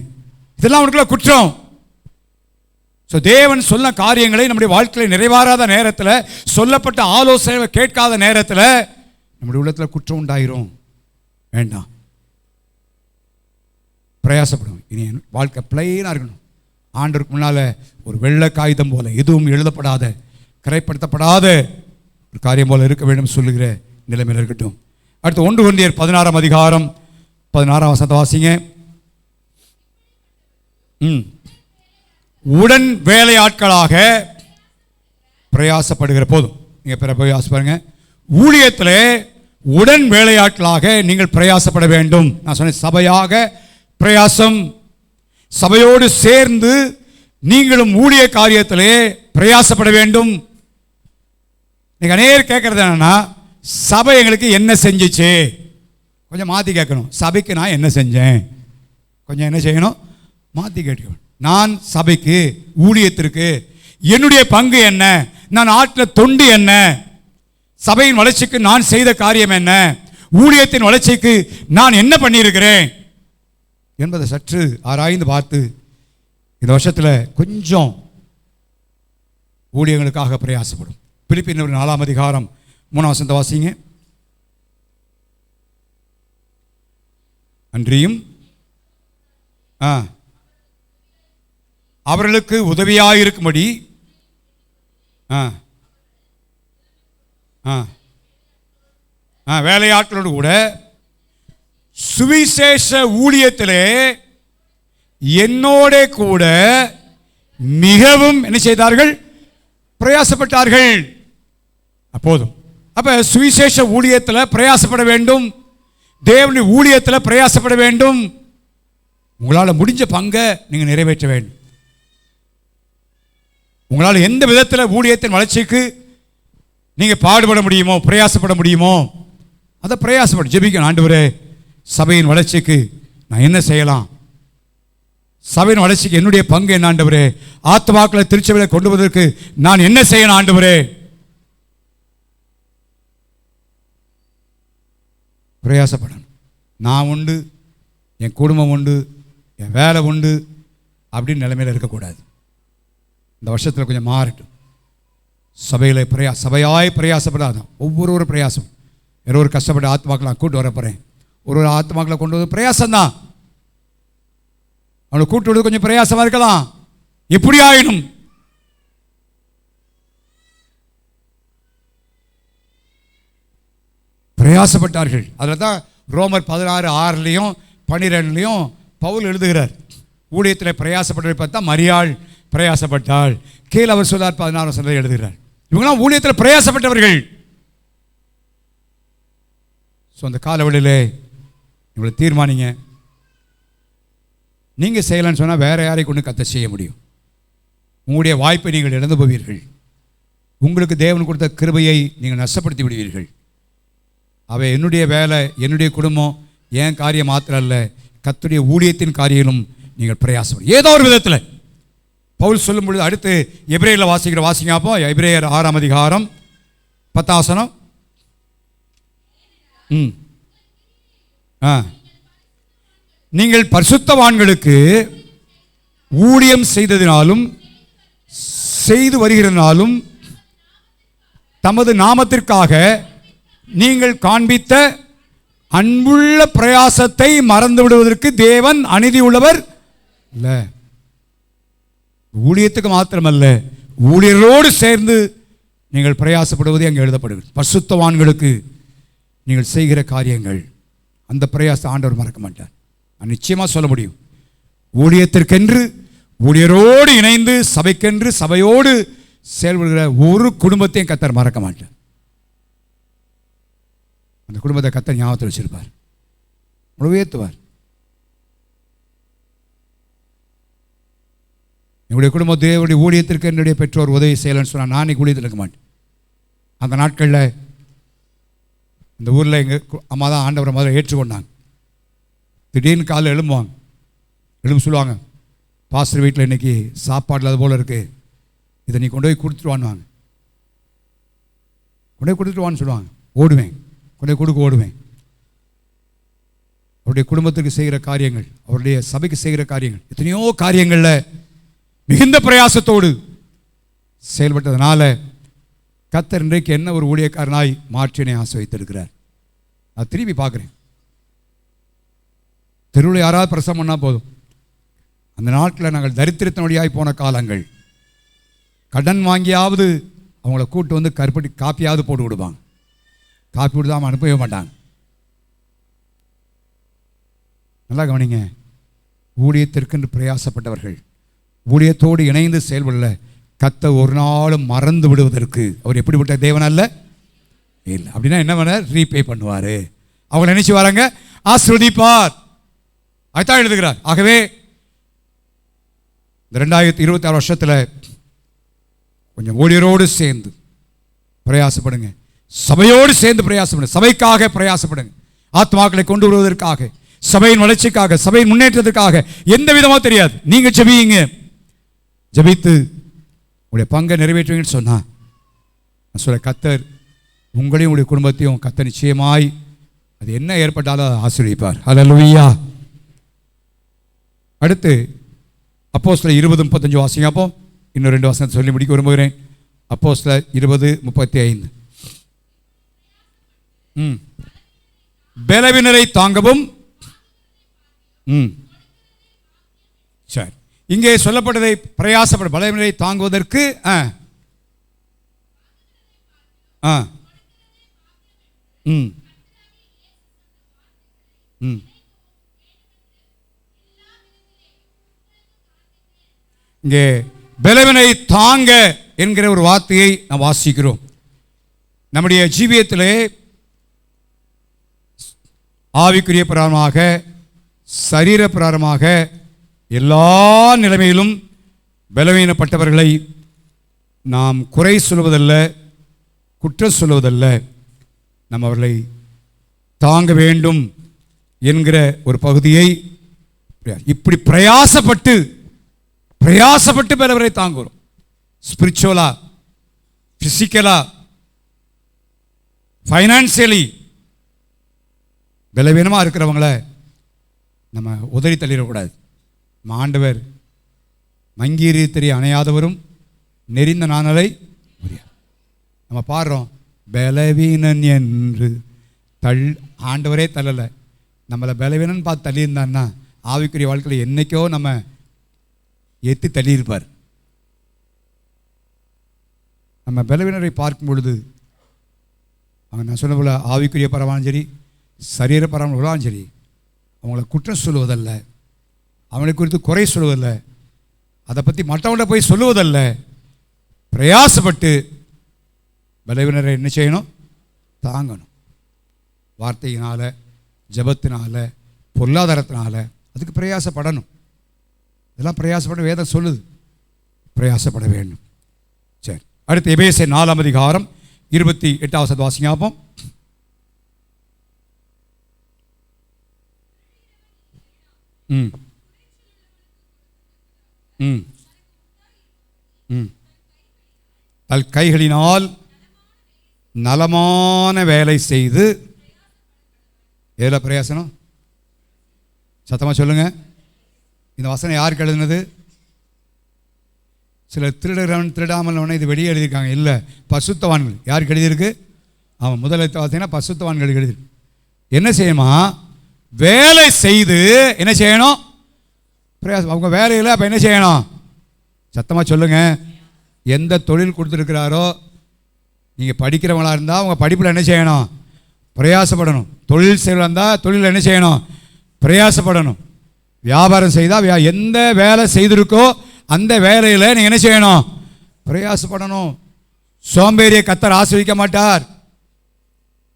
இதெல்லாம் அவனுக்குள்ள குற்றம். ஸோ தேவன் சொன்ன காரியங்களை நம்முடைய வாழ்க்கையில் நிறைவேறாத நேரத்தில், சொல்லப்பட்ட ஆலோசனை கேட்காத நேரத்தில் நம்முடைய உள்ளத்தில் குற்றம் உண்டாயிரும். வேண்டாம், பிரயாசப்படும். இனி என் வாழ்க்கை பிளைனாக இருக்கணும். ஆண்டவருக்கு முன்னால் ஒரு வெள்ளை காகிதம் போல, எதுவும் எழுதப்படாத, கரைப்படுத்தப்படாத ஒரு காரியம் போல இருக்க வேண்டும் சொல்லுகிற நிலைமையில் இருக்கட்டும். அடுத்து 1 கொரிந்தியர் 16 அதிகாரம் 16 வசனத்தை வாசிங்க. உடன் வேலையாட்களாக பிரயாசப்படுகிற போதும். நீங்கள் பிற போய் பாருங்க, ஊழியத்தில் உடன் வேலையாட்களாக நீங்கள் பிரயாசப்பட வேண்டும். நான் சொன்னேன் சபையாக பிரயாசம், சபையோடு சேர்ந்து நீங்களும் ஊழிய காரியத்திலே பிரயாசப்பட வேண்டும். நீங்கள் அநேகர் கேட்கறது என்னன்னா, சபை எங்களுக்கு என்ன செஞ்சிச்சு? கொஞ்சம் மாற்றி கேட்கணும். சபைக்கு நான் என்ன செஞ்சேன்? கொஞ்சம் என்ன செய்யணும்? மாற்றி கேட்கணும். நான் சபைக்கு, ஊழியத்திற்கு என்னுடைய பங்கு என்ன? நான் ஆற்றின தொண்டு என்ன? சபையின் வளர்ச்சிக்கு நான் செய்த காரியம் என்ன? ஊழியத்தின் வளர்ச்சிக்கு நான் என்ன பண்ணியிருக்கிறேன் என்பதை சற்று ஆராய்ந்து பார்த்து இந்த வருஷத்தில் கொஞ்சம் ஊழியங்களுக்காக பிரயாசப்படும். பிலிப்பியர் 4 அதிகாரம் 3 வசனத்தை வாசிங்க. அன்றியும் அவர்களுக்கு உதவியாயிருக்கும்படி வேலையாட்களோடு கூட சுவிசேஷ ஊழியத்திலே என்னோட கூட மிகவும் என்ன செய்தார்கள்? பிரயாசப்பட்டார்கள். அப்போதும் அப்ப சுவிசேஷ ஊழியத்தில் பிரயாசப்பட வேண்டும், தேவனுடைய ஊழியத்தில் பிரயாசப்பட வேண்டும். உங்களால் முடிஞ்ச பங்கை நீங்கள் நிறைவேற்ற வேண்டும். உங்களால் எந்த விதத்தில் ஊழியத்தின் வளர்ச்சிக்கு நீங்கள் பாடுபட முடியுமோ, பிரயாசப்பட முடியுமோ, அதை பிரயாசப்பட ஜெபிக்கணும். ஆண்டவரே, சபையின் வளர்ச்சிக்கு நான் என்ன செய்யலாம்? சபையின் வளர்ச்சிக்கு என்னுடைய பங்கு என்ன ஆண்டவரே? ஆத்துமாக்களை திருச்சபையில கொண்டு வருவதற்கு நான் என்ன செய்யணும் ஆண்டவரே? பிரயாசப்படணும். நான் உண்டு, என் குடும்பம் உண்டு, என் வேலை உண்டு அப்படின்னு நிலைமையில் இருக்கக்கூடாது. இந்த வருஷத்தில் கொஞ்சம் மாறட்டும். சபையில் சபையாய் பிரயாசப்படாதான். ஒவ்வொரு பிரயாசம். வேற ஒரு கஷ்டப்பட்ட ஆத்மாக்களை கூட்டு வர போகிறேன். ஒரு ஆத்மாக்களை கொண்டு வந்து பிரயாசம்தான். அவனை கூட்டு விடுவது கொஞ்சம் பிரயாசமாக இருக்கலாம். எப்படி ஆயினும் பிரயாசப்பட்டார்கள். அதில் தான் ரோமர் 16:6 12 பவுல் எழுதுகிறார். ஊழியத்தில் பிரயாசப்பட்டதை பார்த்தா மரியாள் பிரயாசப்பட்டாள். கீழே அவர் சொல்லார் 16 எழுதுகிறார். இவங்களாம் ஊழியத்தில் பிரயாசப்பட்டவர்கள். ஸோ அந்த காலவெளியிலே இவங்களை தீர்மானிங்க. நீங்கள் செய்யலான்னு சொன்னால் வேற யாரை கொண்டு கத்த செய்ய முடியும்? உங்களுடைய வாய்ப்பை நீங்கள் இழந்து போவீர்கள். உங்களுக்கு தேவன் கொடுத்த கிருபையை நீங்கள் நஷ்டப்படுத்தி விடுவீர்கள். அவை என்னுடைய வேலை, என்னுடைய குடும்பம், என் காரியம் மாத்திரம் அல்ல, கர்த்தருடைய ஊழியத்தின் காரியங்களும் நீங்கள் பிரயாசம் ஏதோ ஒரு விதத்தில். பவுல் சொல்லும் பொழுது அடுத்து எபிரேயரில் வாசிங்க. அப்போ எபிரேயர் 6 அதிகாரம் 10 வசனம். நீங்கள் பரிசுத்தவான்களுக்கு ஊழியம் செய்ததினாலும் செய்து வருகிறனாலும் தமது நாமத்திற்காக நீங்கள் காண்பித்த அன்புள்ள பிரயாசத்தை மறந்து விடுவதற்கு தேவன் அநீதி உள்ளவர் இல்லை. ஊழியத்துக்கு மாத்திரமல்ல, ஊழியர்களோடு சேர்ந்து நீங்கள் பிரயாசப்படுவது அங்கே எழுதப்படுகிறது. பரிசுத்தவான்களுக்கு நீங்கள் செய்கிற காரியங்கள், அந்த பிரயாசத்தை ஆண்டவர் மறக்க மாட்டார். நான் நிச்சயமாக சொல்ல முடியும். ஊழியத்திற்கென்று ஊழியரோடு இணைந்து சபைக்கென்று சபையோடு செயல்படுகிற ஒரு குடும்பத்தையும் கர்த்தர் மறக்க மாட்டார். அந்த குடும்பத்தை கர்த்தர் ஞாபகத்தில் வச்சிருப்பார். உங்களை உயர்த்துவார். என்னுடைய குடும்பம் தேவனுடைய ஊழியத்திற்கு என்னுடைய பெற்றோர் உதவி செய்யலைன்னு சொன்னால் நான் இன்னைக்கு ஊழியத்தில் இருக்க மாட்டேன். அந்த நாட்களில் இந்த ஊரில் எங்கள் அம்மா தான் ஆண்டவரை முதல்ல ஏற்றுக்கொண்டாங்க. திடீர்னு காலையில் எழும்புவாங்க, எழும்பு சொல்லுவாங்க, பாஸ்டர் வீட்டில் இன்றைக்கி சாப்பாடு அது போல் இருக்குது, இதை நீ கொண்டு போய் கொடுத்துருவான்னுவாங்க. கொண்டு போய் கொடுத்துட்டு சொல்லுவாங்க. ஓடுவேன், கொண்டு போய் கொடுக்க ஓடுவேன். அவருடைய குடும்பத்துக்கு செய்கிற காரியங்கள், அவருடைய சபைக்கு செய்கிற காரியங்கள், எத்தனையோ காரியங்களில் மிகுந்த பிரயாசத்தோடு செயல்பட்டதுனால கர்த்தர் இன்றைக்கு என்ன ஒரு ஊழியக்காரனாய் மாற்றினை ஆசீர்வதித்திருக்கிறார். நான் திரும்பி பார்க்குறேன். தெருவில் யாராவது பிரசவம் பண்ணால் போதும், அந்த நாட்களில் நாங்கள் தரித்திரத்தினுடையாய் போன காலங்கள், கடன் வாங்கியாவது அவங்கள கூட்டு வந்து கருப்பட்டி காப்பியாவது போட்டு விடுவாங்க. காப்பி விடுதாமல் அனுப்பவே மாட்டாங்க. நல்லா கவனிங்க, ஊழியத்திற்கென்று பிரயாசப்பட்டவர்கள், ஊழியத்தோடு இணைந்து செயல்படல, கர்த்தர் ஒரு நாளும் மறந்து விடுவதற்கு அவர் எப்படிப்பட்ட தேவன் அல்ல. இல்லை அப்படின்னா என்ன பண்ண ரீபே பண்ணுவார். அவங்களை நினைச்சு வராங்க, ஆசீர்வதிப்பார். அதுதான் எழுதுகிறார். ஆகவே இந்த 2026 வருஷத்தில் கொஞ்சம் ஊழியரோடு சேர்ந்து பிரயாசப்படுங்க, சபையோடு சேர்ந்து பிரயாசப்படுங்க, சபைக்காக பிரயாசப்படுங்க, ஆத்மாக்களை கொண்டு வருவதற்காக, சபையின் வளர்ச்சிக்காக, சபையின் முன்னேற்றத்திற்காக. எந்த விதமாக தெரியாது, நீங்கள் ஜெபியுங்க. ஜெபித்து உங்களுடைய பங்கை நிறைவேற்றுவீங்கன்னு சொன்னால் நான் சொல்ல, கர்த்தர் உங்களையும் உங்களுடைய குடும்பத்தையும் கர்த்தர் நிச்சயமாய் அது என்ன ஏற்பட்டாலும் ஆசீர்வதிப்பார். ஹல்லேலூயா. அடுத்து அப்போஸ்தலர் 20:35 வாசிங்க. அப்போ இன்னும் 2 வசனத்தை சொல்லி முடிக்க விரும்புகிறேன். அப்போஸ்தலர் 20:35. பலவீனரை தாங்கவும். சரி, இங்கே சொல்லப்பட்டதை பிரயாசப்பட பலவீனரை தாங்குவதற்கு இங்கே பலவீனரை தாங்க என்கிற ஒரு வார்த்தையை நாம் வாசிக்கிறோம். நம்முடைய ஜீவியத்திலே ஆவிக்குரிய பிரகாரமாக, சரீர பிரகாரமாக எல்லா நிலைமையிலும் பலவீனப்பட்டவர்களை நாம் குறை சொல்வதல்ல, குற்றம் சொல்வதல்ல, நாம் அவர்களை தாங்க வேண்டும் என்கிற ஒரு பகுதியை இப்படி பிரயாசப்பட்டு பலவரை தாங்குகிறோம். ஸ்பிரிச்சுவலா, பிசிக்கலா, ஃபைனான்சியலி பலவீனமாக இருக்கிறவங்களை நம்ம உதறி தள்ளிடக்கூடாது. ஆண்டவர் மங்கீரி தெரிய அணையாதவரும் நெறிந்த நாணலை நம்ம பாடுறோம், பலவீனன் என்று ஆண்டவரே தள்ளலை. நம்மளை பலவீனன் பார்த்து தள்ளியிருந்தான்னா ஆவிக்குரிய வாழ்க்கையில் என்னைக்கோ நம்ம எத்தி தள்ளியிருப்பார். நம்ம பலவீனரை பார்க்கும் பொழுது அவங்க நான் சொன்ன போல ஆவிக்குரிய பரவாலும் சரி, சரீர பரவாலும் சரி, அவங்கள குற்றம் சொல்லுவதல்ல, அவங்களை குறித்து குறை சொல்லுவதில்லை, அதை பற்றி மற்றவங்கள்ட்ட போய் சொல்லுவதல்ல, பிரயாசப்பட்டு பலவீனரை என்ன செய்யணும்? தாங்கணும். வார்த்தையினால், ஜபத்தினால், பொருளாதாரத்தினால் அதுக்கு பிரயாசப்படணும். இதெல்லாம் பிரயாசப்பட வேதம் சொல்லுது, பிரயாசப்பட வேண்டும். சரி, அடுத்து எபேசியர் 4ஆம் அதிகாரம் 28வது வசனத்தை வாசிங்க. அப்போ தல் கைகளினால் நலமான வேலை செய்து. எதில் பிரயாசனம்? சத்தமாக சொல்லுங்க. இந்த வசனம் யாருக்கு எழுதுனது? சில திருடுறவன் திருடாமல் இது வெளியே எழுதியிருக்காங்க. இல்லை, பசுத்தவான்கள். யாருக்கு எழுதியிருக்கு? அவன் முதல் பார்த்தீங்கன்னா பசுத்தவான்களுக்கு எழுதியிருக்கு. என்ன செய்யணுமா? வேலை செய்து என்ன செய்யணும்? பிரயாசம். அவங்க வேலையில் அப்போ என்ன செய்யணும்? சத்தமாக சொல்லுங்கள். எந்த தொழில் கொடுத்துருக்கிறாரோ, நீங்கள் படிக்கிறவங்களாக இருந்தால் அவங்க படிப்பில் என்ன செய்யணும்? பிரயாசப்படணும். தொழில் செய்யலாம் இருந்தால் தொழில் என்ன செய்யணும்? பிரயாசப்படணும். வியாபாரம் செய்தால் எந்த வேலை செய்திருக்கோ அந்த வேலையில் நீங்கள் என்ன செய்யணும்? பிரயாசப்படணும். சோம்பேறியை கர்த்தர் ஆசீர்வதிக்க மாட்டார்.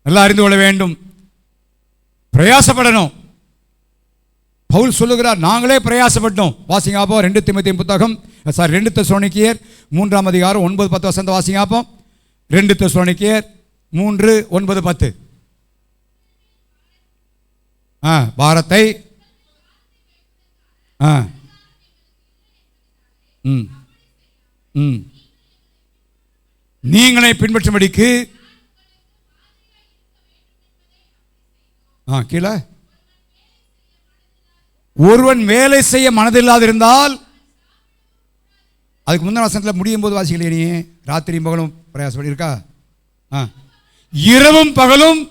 நல்லா அறிந்து கொள்ள வேண்டும். பிரயாசப்படணும். பவுல் சொல்லுகிறார், நாங்களே பிரயாசப்பட்டோம். வாசிங்க அப்போ 2 தீமோத்தேயு புத்தகம், 2 தெசலோனிக்கேயர் 3ஆம் அதிகாரம் 9-10 வசனத்தை வாசிங்க அப்போ. 2 தெசலோனிக்கேயர் 3:9-10. பாரத்தை நீங்களே பின்பற்றும்படிக்கு கீழே ஒருவன் வேலை செய்ய மனதில்லாதிருந்தால், அதுக்கு முந்தின வசனத்தில் முடியும் போது வாசிக்கலையே நீ, ராத்திரியும் பகலும் பிரயாசப்படி இருக்கா? இரவும் பகலும்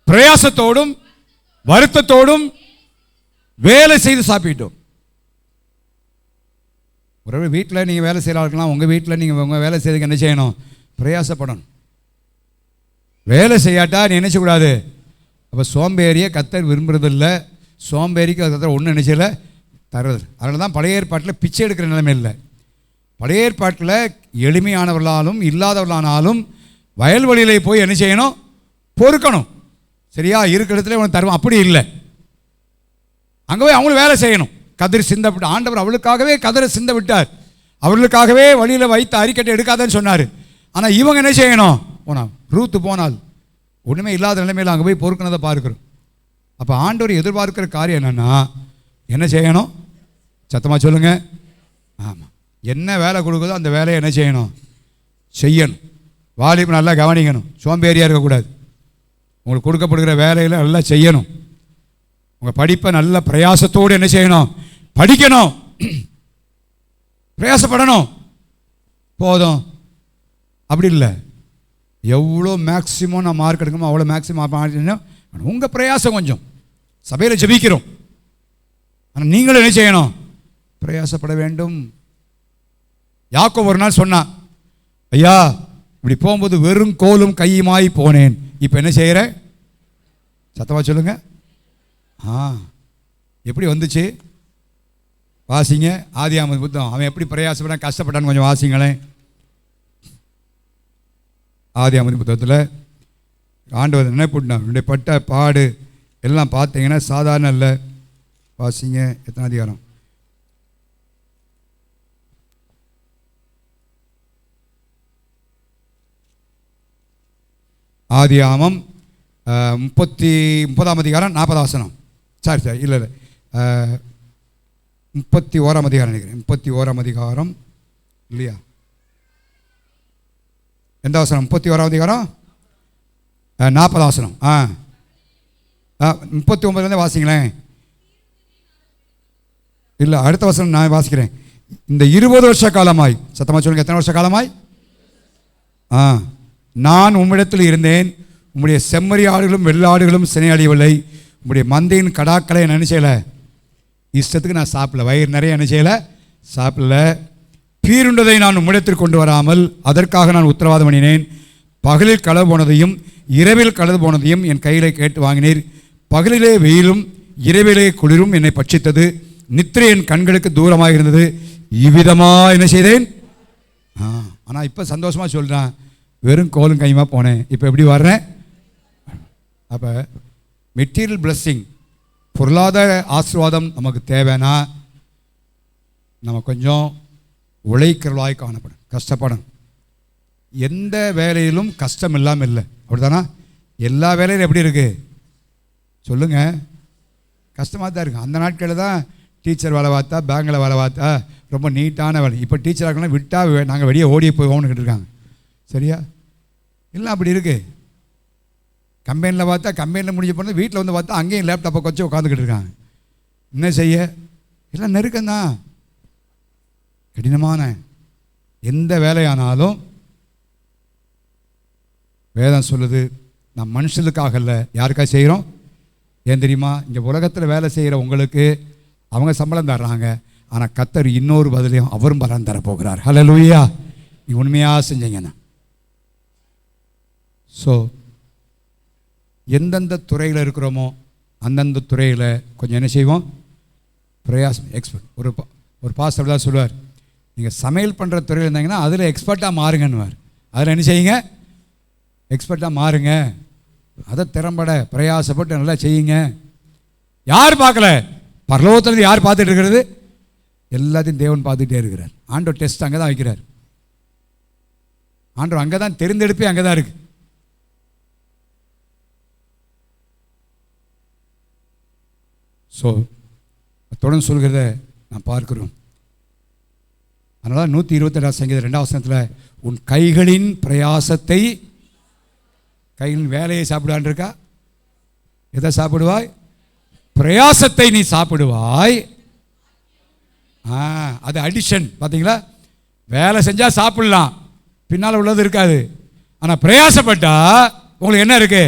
பிரயாசத்தோடும் வருத்தத்தோடும் வேலை செய்து சாப்பிட்டோம். ஒரு வீட்டில் நீங்கள் வேலை செய்யலாம், உங்கள் வீட்டில் நீங்கள் உங்கள் வேலை செய்யறதுக்கு என்ன செய்யணும்? பிரயாசப்படணும். வேலை செய்யாட்டா நீ நினைச்சக்கூடாது. அப்போ சோம்பேறியை கர்த்தர் விரும்புறதில்லை. சோம்பேறிக்கு கர்த்தர் ஒன்றும் நினைச்சல தர்றது. அதனால தான் பழைய ஏற்பாட்டில் பிச்சை எடுக்கிற நிலைமை இல்லை. பழைய ஏற்பாட்டில் எளிமையானவர்களாலும் இல்லாதவர்களானாலும் வயல்வெளியிலே போய் என்ன செய்யணும்? பொறுக்கணும். சரியா? இருக்கிற இடத்துல உனக்கு தருவோம். அப்படி இல்லை, அங்கே போய் அவங்களும் வேலை செய்யணும். கதிர் சிந்த விட்டு ஆண்டவர் அவளுக்காகவே கதிரை சிந்த விட்டார். அவர்களுக்காகவே வழியில் வைத்து அறிக்கட்டை எடுக்காதன்னு சொன்னார். ஆனால் இவங்க என்ன செய்யணும்? போனால் ரூத்து போனால் ஒன்றுமே இல்லாத நிலைமையில் அங்கே போய் பொறுக்கினதை பார்க்குறோம். அப்போ ஆண்டவர் எதிர்பார்க்கிற காரியம் என்னென்னா என்ன செய்யணும்? சத்தமாக சொல்லுங்கள். ஆமாம், என்ன வேலை கொடுக்குதோ அந்த வேலையை என்ன செய்யணும்? செய்யணும். வாலிபம் நல்லா கவனிக்கணும். சோம்பேறியாக இருக்கக்கூடாது. உங்களுக்கு கொடுக்கப்படுகிற வேலையில் நல்லா செய்யணும். உங்கள் படிப்பை நல்ல பிரயாசத்தோடு என்ன செய்யணும்? படிக்கணும், பிரயாசப்படணும். போதும் அப்படி இல்லை. எவ்வளோ மேக்சிமம் நான் மார்க் எடுக்கணுமோ அவ்வளோ மேக்சிமம் உங்கள் பிரயாசம். கொஞ்சம் சபையில் ஜெபிக்கிறோம், ஆனால் நீங்களும் என்ன செய்யணும்? பிரயாசப்பட வேண்டும். யாக்கோபு ஒரு நாள் சொன்னான், ஐயா இப்படி போகும்போது வெறும் கோலும் கையுமாய் போனேன், இப்போ என்ன செய்கிற? சத்தமாக சொல்லுங்க. எப்படி வந்துச்சு? வாசிங்க ஆதியாகம புத்தகம். அவன் எப்படி பிரயாசப்பட்டான், கஷ்டப்பட்டான்னு கொஞ்சம் வாசிங்களேன். ஆதியாகம புத்தகத்தில் ஆண்டவர் என்ன போட்டான்? என்னுடைய பட்ட பாடு எல்லாம் பார்த்தீங்கன்னா சாதாரண இல்லை. வாசிங்க. எத்தனை அதிகாரம்? ஆதியாகமம் 30ஆம் அதிகாரம் 40ஆம் வசனம். சரி இல்லை 31ஆம் அதிகாரம் நினைக்கிறேன். 31ஆம் அதிகாரம் இல்லையா? எந்த வசனம்? 31ஆம் அதிகாரம் 40ஆம் வசனம். 39 வாசிங்களேன். இல்லை, அடுத்த வசனம் நான் வாசிக்கிறேன். இந்த 20 வருஷ காலமாய், சத்தமாக சொல்லுங்க, எத்தனை வருஷ காலமாய்? நான் உம்மிடத்தில் இருந்தேன், உம்முடைய செம்மறி ஆடுகளும் வெள்ளாடுகளும் சினையடையவில்லை, உம்முடைய மந்தையின் கடாக்களை என்ன செய்யலை? இஷ்டத்துக்கு நான் சாப்பிடல, வயிறு நிறைய என்ன செய்யலை? சாப்பிடல. பீருண்டதை நான் உம்மிடத்தில் கொண்டு வராமல் அதற்காக நான் உத்தரவாதம் பண்ணினேன். பகலில் களவு போனதையும் இரவில் களவு போனதையும் என் கையிலே கேட்டு வாங்கினீர். பகலிலே வெயிலும் இரவிலே குளிரும் என்னை பட்சித்தது. நித்திரை என் கண்களுக்கு தூரமாக இருந்தது. இவ்விதமாக என்ன செய்தேன்? ஆனால் இப்போ சந்தோஷமாக சொல்கிறேன், வெறும் கோலும் கையுமா போனேன், இப்போ எப்படி வர்றேன்? அப்போ மெட்டீரியல் பிளஸ்ஸிங், பொருளாதார ஆசீர்வாதம் நமக்கு தேவைன்னா நம்ம கொஞ்சம் உழைக்கிறவளாய் காணப்படும், கஷ்டப்படும். எந்த வேலையிலும் கஷ்டம் இல்லாமல் இல்லை, அப்படி தானே? எல்லா வேலையிலும் எப்படி இருக்குது சொல்லுங்கள்? கஷ்டமாக தான் இருக்குது. அந்த நாட்களில் தான் டீச்சர் வேலை பார்த்தா, பேங்கில் வேலை பார்த்தா ரொம்ப நீட்டான வேலை. இப்போ டீச்சராக இருக்கலாம் விட்டால் நாங்கள் வெளியே ஓடி போவோம்னு இருக்காங்க. சரியா? இல்லை, அப்படி இருக்குது. கம்பெனியில் பார்த்தா கம்பெனியில் முடிஞ்ச போனால் வீட்டில் வந்து பார்த்தா அங்கேயும் லேப்டாப்பை வச்சு உட்காந்துக்கிட்டு இருக்காங்க. என்ன செய்ய? எல்லாம் நெருக்கம்தான், கடினமான எந்த வேலையானாலும் வேதம் சொல்லுது, நான் மனுஷனுக்காக இல்லை, யாருக்காக செய்கிறோம்? ஏன் தெரியுமா? இங்கே உலகத்தில் வேலை செய்கிற உங்களுக்கு அவங்க சம்பளம் தர்றாங்க, ஆனால் கர்த்தர் இன்னொரு பதிலையும் அவரும் பலன் தரப்போகிறார். ஹல்லேலூயா! நீ உண்மையாக செஞ்சீங்கன்னா. ஸோ எந்தெந்த துறையில் இருக்கிறோமோ அந்தந்த துறையில் கொஞ்சம் என்ன செய்வோம்? பிரயாசம். எக்ஸ்பர்ட் ஒரு பாஸ்டர் தான் சொல்லுவார், நீங்கள் சமையல் பண்ணுற துறையில் இருந்தாங்கன்னா அதில் எக்ஸ்பர்ட்டாக மாறுங்கன்னுவார். அதில் என்ன செய்யுங்க? எக்ஸ்பர்ட்டாக மாறுங்க. அதை திறம்பட பிரயாசப்பட்டு நல்லா செய்யுங்க. யார் பார்க்கல? பரலோகத்திலிருந்து யார் பார்த்துட்டு இருக்கிறது? எல்லாத்தையும் தேவன் பார்த்துட்டே இருக்கிறார். ஆண்டவர் டெஸ்ட் அங்கே தான் வைக்கிறார். ஆண்டவர் அங்கே தான் தெரிந்தெடுப்பே அங்கே தான் இருக்கு. ஸோ தொடர்ந்து சொல்கிறத நான் பார்க்கிறோம். அதனால 127 சங்கீதம் 2 வசனத்தில் உன் கைகளின் பிரயாசத்தை, கைகளின் வேலையை சாப்பிடுவான் இருக்கா? எதை சாப்பிடுவாய்? பிரயாசத்தை நீ சாப்பிடுவாய். அது அடிஷன். பார்த்தீங்களா? வேலை செஞ்சால் சாப்பிடலாம், பின்னால் உள்ளது இருக்காது. ஆனால் பிரயாசப்பட்டா உங்களுக்கு என்ன இருக்கு?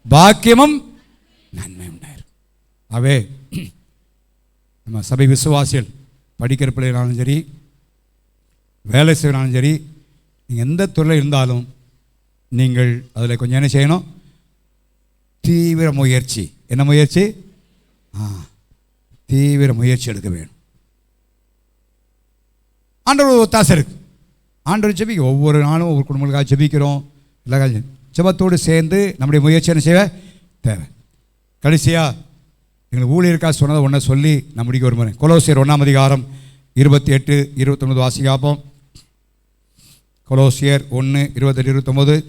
பாக்கியமும் நன்மை உண்டாயிருக்கு. அவே நம்ம சபை விசுவாசிகள் படிக்கிற பிள்ளைகளாலும் சரி, வேலை செய்யறாலும் சரி, நீங்கள் எந்த துறையில் இருந்தாலும் நீங்கள் அதில் கொஞ்சம் என்ன செய்யணும்? தீவிர முயற்சி. என்ன முயற்சி? தீவிர முயற்சி எடுக்க வேணும். ஆண்டவர் ஒத்தாசை இருக்கு. ஆண்டவர் ஜெபிக்க ஒவ்வொரு நாளும் ஒவ்வொரு குடும்பங்களுக்காக ஜெபிக்கிறோம். எல்லா ஜெபத்தோடு சேர்ந்து நம்முடைய முயற்சி என்ன செய்ய தேவை. கடைசியாக எங்களுக்கு ஊழியருக்காக சொன்னதை ஒன்றை சொல்லி நம்முடைய ஒரு முறை கொலோசியர் 1 அதிகாரம் 28, 29 வாசிக்காப்போம். கொலோசியர் 1, 28, 29.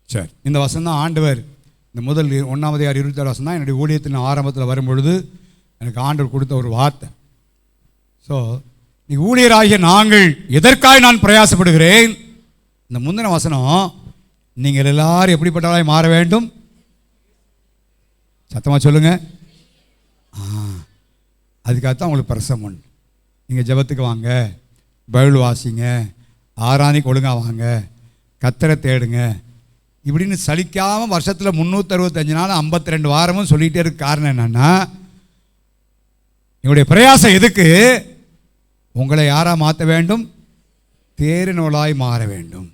சரி, இந்த வசனம் தான் ஆண்டவர் இந்த முதல் 1 அதிகாரம் 26 வசனம் தான் என்னுடைய ஊழியத்தின் ஆரம்பத்தில் வரும்பொழுது எனக்கு ஆண்டவர் கொடுத்த ஒரு வார்த்தை. ஸோ நீ ஊழியராகிய நாங்கள் எதற்காக நான் பிரயாசப்படுகிறேன். இந்த முந்தின வசனம் நீங்கள் எல்லாரும் எப்படிப்பட்டவர்களாய் மாற வேண்டும். சத்தமாக சொல்லுங்க. அதுக்காகத்தான் உங்களுக்கு பிரசம் உண்டு. நீங்கள் ஜெபத்துக்கு வாங்க, பைபிள் வாசிங்க, ஆராதனைக்கு ஒழுங்காக வாங்க, கர்த்தரை தேடுங்க, இப்படின்னு சலிக்காமல் வருஷத்தில் 365 நாள் 52 வாரமும் சொல்லிகிட்டே இருக்க காரணம் என்னன்னா, என்னுடைய பிரயாசம் எதுக்கு? உங்களை யாராக மாற்ற வேண்டும்? தேறினவளாய் மாற வேண்டும்.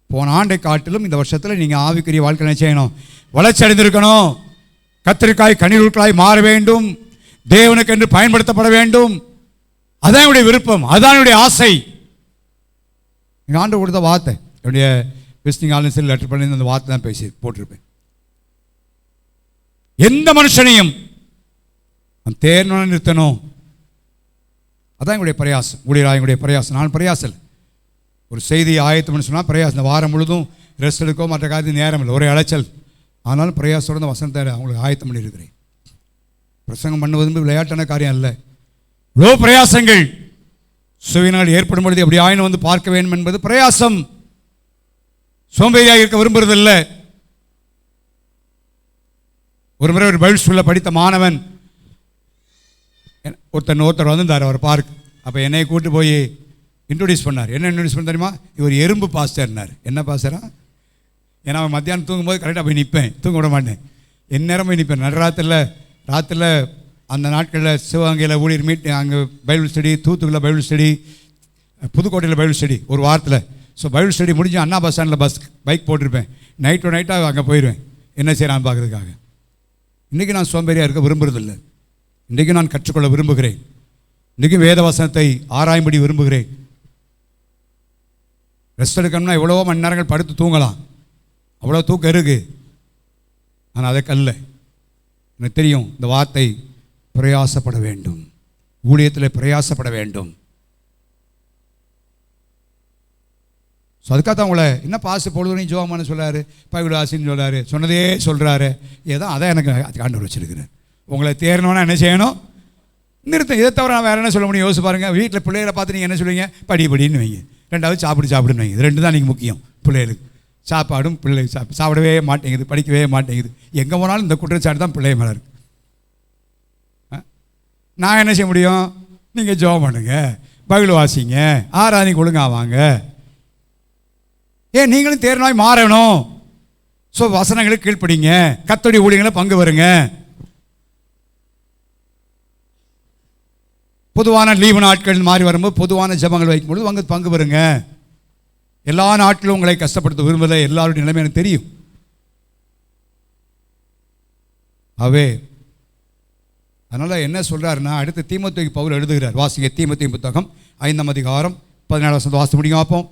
போன ஆண்டை காட்டிலும் இந்த வருஷத்தில் நீங்கள் ஆவிக்குரிய வாழ்க்கை என்ன செய்யணும்? வளர்ச்சி அடைந்திருக்கணும். கத்திரிக்காய் கனிவுக்களாய் மாற வேண்டும். தேவனுக்கு என்று பயன்படுத்தப்பட வேண்டும். அதான் என்னுடைய விருப்பம், அதுதான் என்னுடைய ஆசை. நீங்கள் ஆண்டு கொடுத்த வார்த்தை என்னுடைய விசிட்டிங் ஆலன்ஸில் லெட்டர் பண்ணி அந்த வார்த்தை தான் பேசி போட்டிருப்பேன். எந்த மனுஷனையும் தேர்னு நிறுத்தணும். அதான் எங்களுடைய பிரயாசம். ஊழியராக பிரயாசம். நான் பிரயாசம் ஒரு செய்தியை ஆயத்தம்னு சொன்னால் பிரயாசம். இந்த வாரம் முழுதும் ரெஸ்ட் எடுக்கோ மற்ற காரியத்துக்கு நேரம் இல்லை, ஒரே அலைச்சல். ஆனாலும் பிரயாசத்தோடு இந்த வசனத்தை அவங்களுக்கு ஆயத்தம் பண்ணியிருக்கிறேன். பிரசங்கம் பண்ணுவது விளையாட்டான காரியம் இல்லை. இவ்வளோ பிரயாசங்கள் சுவினால் ஏற்படும் பொழுது எப்படி ஆயினும் வந்து பார்க்க வேண்டும் என்பது பிரயாசம். சோம்பேறியாக இருக்க விரும்புறதில்லை. ஒரு முறை ஒரு பைபிள் ஸ்கூலில் படித்த மாணவன் ஒருத்தர் வந்திருந்தார் அவர் பார்க். அப்போ என்னை கூட்டு போய் இன்ட்ரோடியூஸ் பண்ணார். என்ன இன்ட்ரோடியூஸ் பண்ண தெரியுமா? இவர் எறும்பு பாஸ்டர்னார். என்ன பாஸ்டரா? ஏன்னா அவன் மத்தியானம் தூங்கும்போது கரெக்டாக போய் நிற்பேன், தூங்க விட மாட்டேன். எந்நேரம் போய் நிற்பேன். ராத்திரில் அந்த நாட்களில் சிவகங்கையில் ஊழியர் மீட், அங்கே பைபிள் ஸ்டடி, தூத்துக்குள்ள பைபிள் ஸ்டடி, புதுக்கோட்டையில் பைபிள் ஸ்டடி ஒரு வாரத்தில். ஸோ பைபிள் ஸ்டடி முடிஞ்சு அண்ணா பஸ் ஸ்டாண்டில் பைக் போட்டிருப்பேன். நைட்டாக அங்கே போயிடுவேன் என்ன செய்யறான்னு பார்க்குறதுக்காக. இன்றைக்கி நான் சோம்பேறியாக இருக்க விரும்புறதில்லை. இன்றைக்கு நான் கற்றுக்கொள்ள விரும்புகிறேன். இன்றைக்கும் வேத வசனத்தை ஆராயும்படி விரும்புகிறேன். ரெஸ்ட் எடுக்கணும்னா எவ்வளவோ மணி நேரங்கள் படுத்து தூங்கலாம், அவ்வளோ தூக்கம் இருக்குது. ஆனால் அதை அல்ல. எனக்கு தெரியும் இந்த வார்த்தை பிரயாசப்பட வேண்டும், ஊழியத்தில் பிரயாசப்பட வேண்டும். ஸோ அதுக்காக தான் உங்களை என்ன பாசு பொழுதுனையும் ஜோமானு சொல்கிறாரு, பைபிள் ஆசின்னு சொல்கிறாரு, சொன்னதே சொல்கிறாரு. ஏதோ அதான் எனக்கு ஆண்டவர் வச்சுருக்கிறேன். உங்களை தேரணும்னா என்ன செய்யணும்? நிறுத்தம். இதை தவிர நான் வேறு என்ன சொல்ல முடியும்? யோசிச்சு பாருங்கள். வீட்டில் பிள்ளைகளை பார்த்து நீங்கள் என்ன சொல்லுவீங்க? படின்னு வைங்க. ரெண்டாவது சாப்பிடுன்னு வைங்க. இது ரெண்டு தான் நீங்கள் முக்கியம் பிள்ளைகளுக்கு. சாப்பாடும் பிள்ளை சாப்பிடவே மாட்டேங்குது, படிக்கவே மாட்டேங்குது. எங்கே போனாலும் இந்த குற்றச்சாட்டு தான் பிள்ளை மேலே இருக்கு. நான் என்ன செய்ய முடியும்? நீங்கள் ஜெபம் பண்ணுங்க, பைபிள் வாசிங்க, ஆராதனைக்கு ஒழுங்காக வாங்க. ஏன் நீங்களும் தேர்னாய் மாறணும். ஸோ வசனங்களுக்கு கீழ்ப்படிங்க, கர்த்தருடைய ஊழியங்களை பங்கு வருங்க. பொதுவான லீவு நாட்கள் மாறி வரும்போது பொதுவான ஜெபங்கள் வைக்கும்பொழுது அங்கே பங்கு வருங்க. எல்லா நாட்களும் உங்களை கஷ்டப்படுத்த விரும்பலை. எல்லாருடைய நிலைமை எனக்கு தெரியும். அவே அதனால் என்ன சொல்கிறாருன்னா, அடுத்து தீமோத்தேயுக்கு பவுல் எழுதுகிறார். வாசிங்க தீமோத்தேயு புத்தகம் 5ஆம் அதிகாரம் 17 வசனத்தை வாசித்து முடியும் பார்ப்போம்.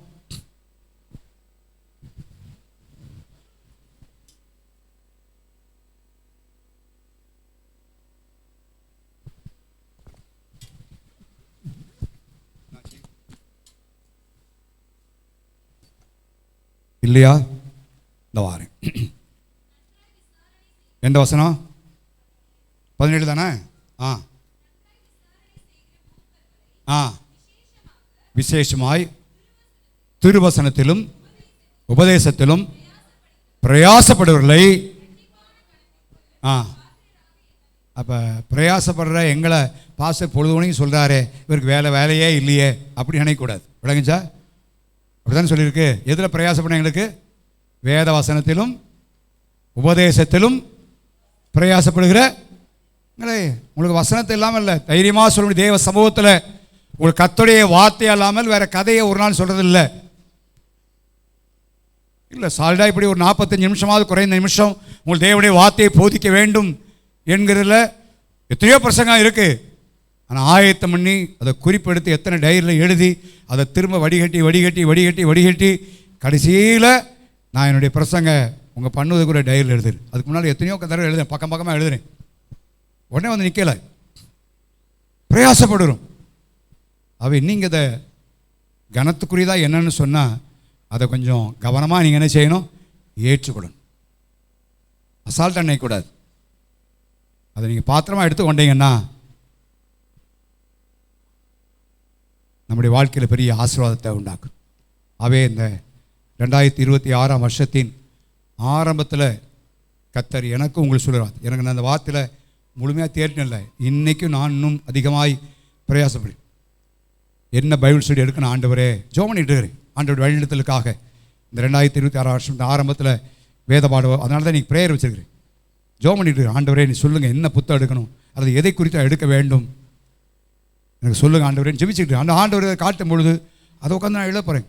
இல்லையா? இந்த வாரேன். எந்த வசனம்? 17 தானே? விசேஷமாய் திருவசனத்திலும் உபதேசத்திலும் பிரயாசப்படுவர்களை. அப்போ பிரயாசப்படுற எங்களை பாஸ்டர் பொழுதுனையும் சொல்கிறாரே, இவருக்கு வேலையே இல்லையே அப்படி நினைக்கக்கூடாது. விளங்குச்சா? அப்படிதான் சொல்லியிருக்கு. எதில் பிரயாசப்பட எங்களுக்கு? வேத வசனத்திலும் உபதேசத்திலும் பிரயாசப்படுகிற. உங்களுக்கு வசனத்தை இல்லாமல் இல்லை, தைரியமாக சொல்ல முடியும். தேவ சமூகத்தில் உங்களுக்கு கர்த்தருடைய வார்த்தை இல்லாமல் வேற கதையை ஒரு நாள் சொல்கிறது இல்லை. இல்லை சால்டாக இப்படி ஒரு 45 நிமிஷமாவது குறைந்த நிமிஷம் உங்கள் தேவனுடைய வார்த்தையை போதிக்க வேண்டும் என்கிறதுல எத்தனையோ பிரசங்கம் இருக்குது. ஆனால் ஆயத்தம் பண்ணி அதை குறிப்பெடுத்து எத்தனை டைரியில் எழுதி அதை திரும்ப வடிகட்டி கடைசியில் நான் என்னுடைய பிரசங்க உங்கள் பண்ணுவது கூட டைரியில் எழுதுறேன். அதுக்கு முன்னால் எத்தனையோ தடவை எழுதுறேன், பக்கமாக எழுதுறேன். உடனே வந்து நிற்கலை, பிரயாசப்படுறோம். அவை நீங்கள் இதை கனத்துக்குரியதாக என்னன்னு சொன்னால் அதை கொஞ்சம் கவனமாக நீங்கள் என்ன செய்யணும்? ஏற்றுக்கொள்ளணும். அசால்ட் நினைக்கக்கூடாது. அதை நீங்கள் பாத்திரமாக எடுத்துக்கொண்டீங்கன்னா நம்முடைய வாழ்க்கையில் பெரிய ஆசீர்வாதத்தை உண்டாக்கும். அவே இந்த 2026ஆம் வருஷத்தின் ஆரம்பத்தில் கர்த்தர் எனக்கு உங்களுக்கு சொல்கிறார். எனக்கு நான் அந்த வார்த்தையில் முழுமையாக தேடினில்லை. இன்றைக்கும் நான் இன்னும் அதிகமாய் பிரயாசப்படுறேன். என்ன பைபிள் ஸ்டடி எடுக்கணும் ஆண்டவரே ஜெபம் பண்ணிட்டு இருக்கிறேன். ஆண்டவர் வழிநடத்தலுக்காக இந்த 2026 வருஷம் ஆரம்பத்தில் வேத பாடுவோம். அதனால தான் நீங்கள் ப்ரேயர் வச்சுருக்கிறேன். ஜெபம் பண்ணிட்டு இருக்கிறேன். ஆண்டவரே நீ சொல்லுங்கள், என்ன புத்தகம் எடுக்கணும், அல்லது எதை குறித்து எடுக்க வேண்டும், எனக்கு சொல்லுங்கள் ஆண்டவரேன்னு ஜெபிச்சுக்கிட்டு அந்த ஆண்டவரை காட்டும் பொழுது அதை உட்காந்து நான் எழுத போகிறேன்.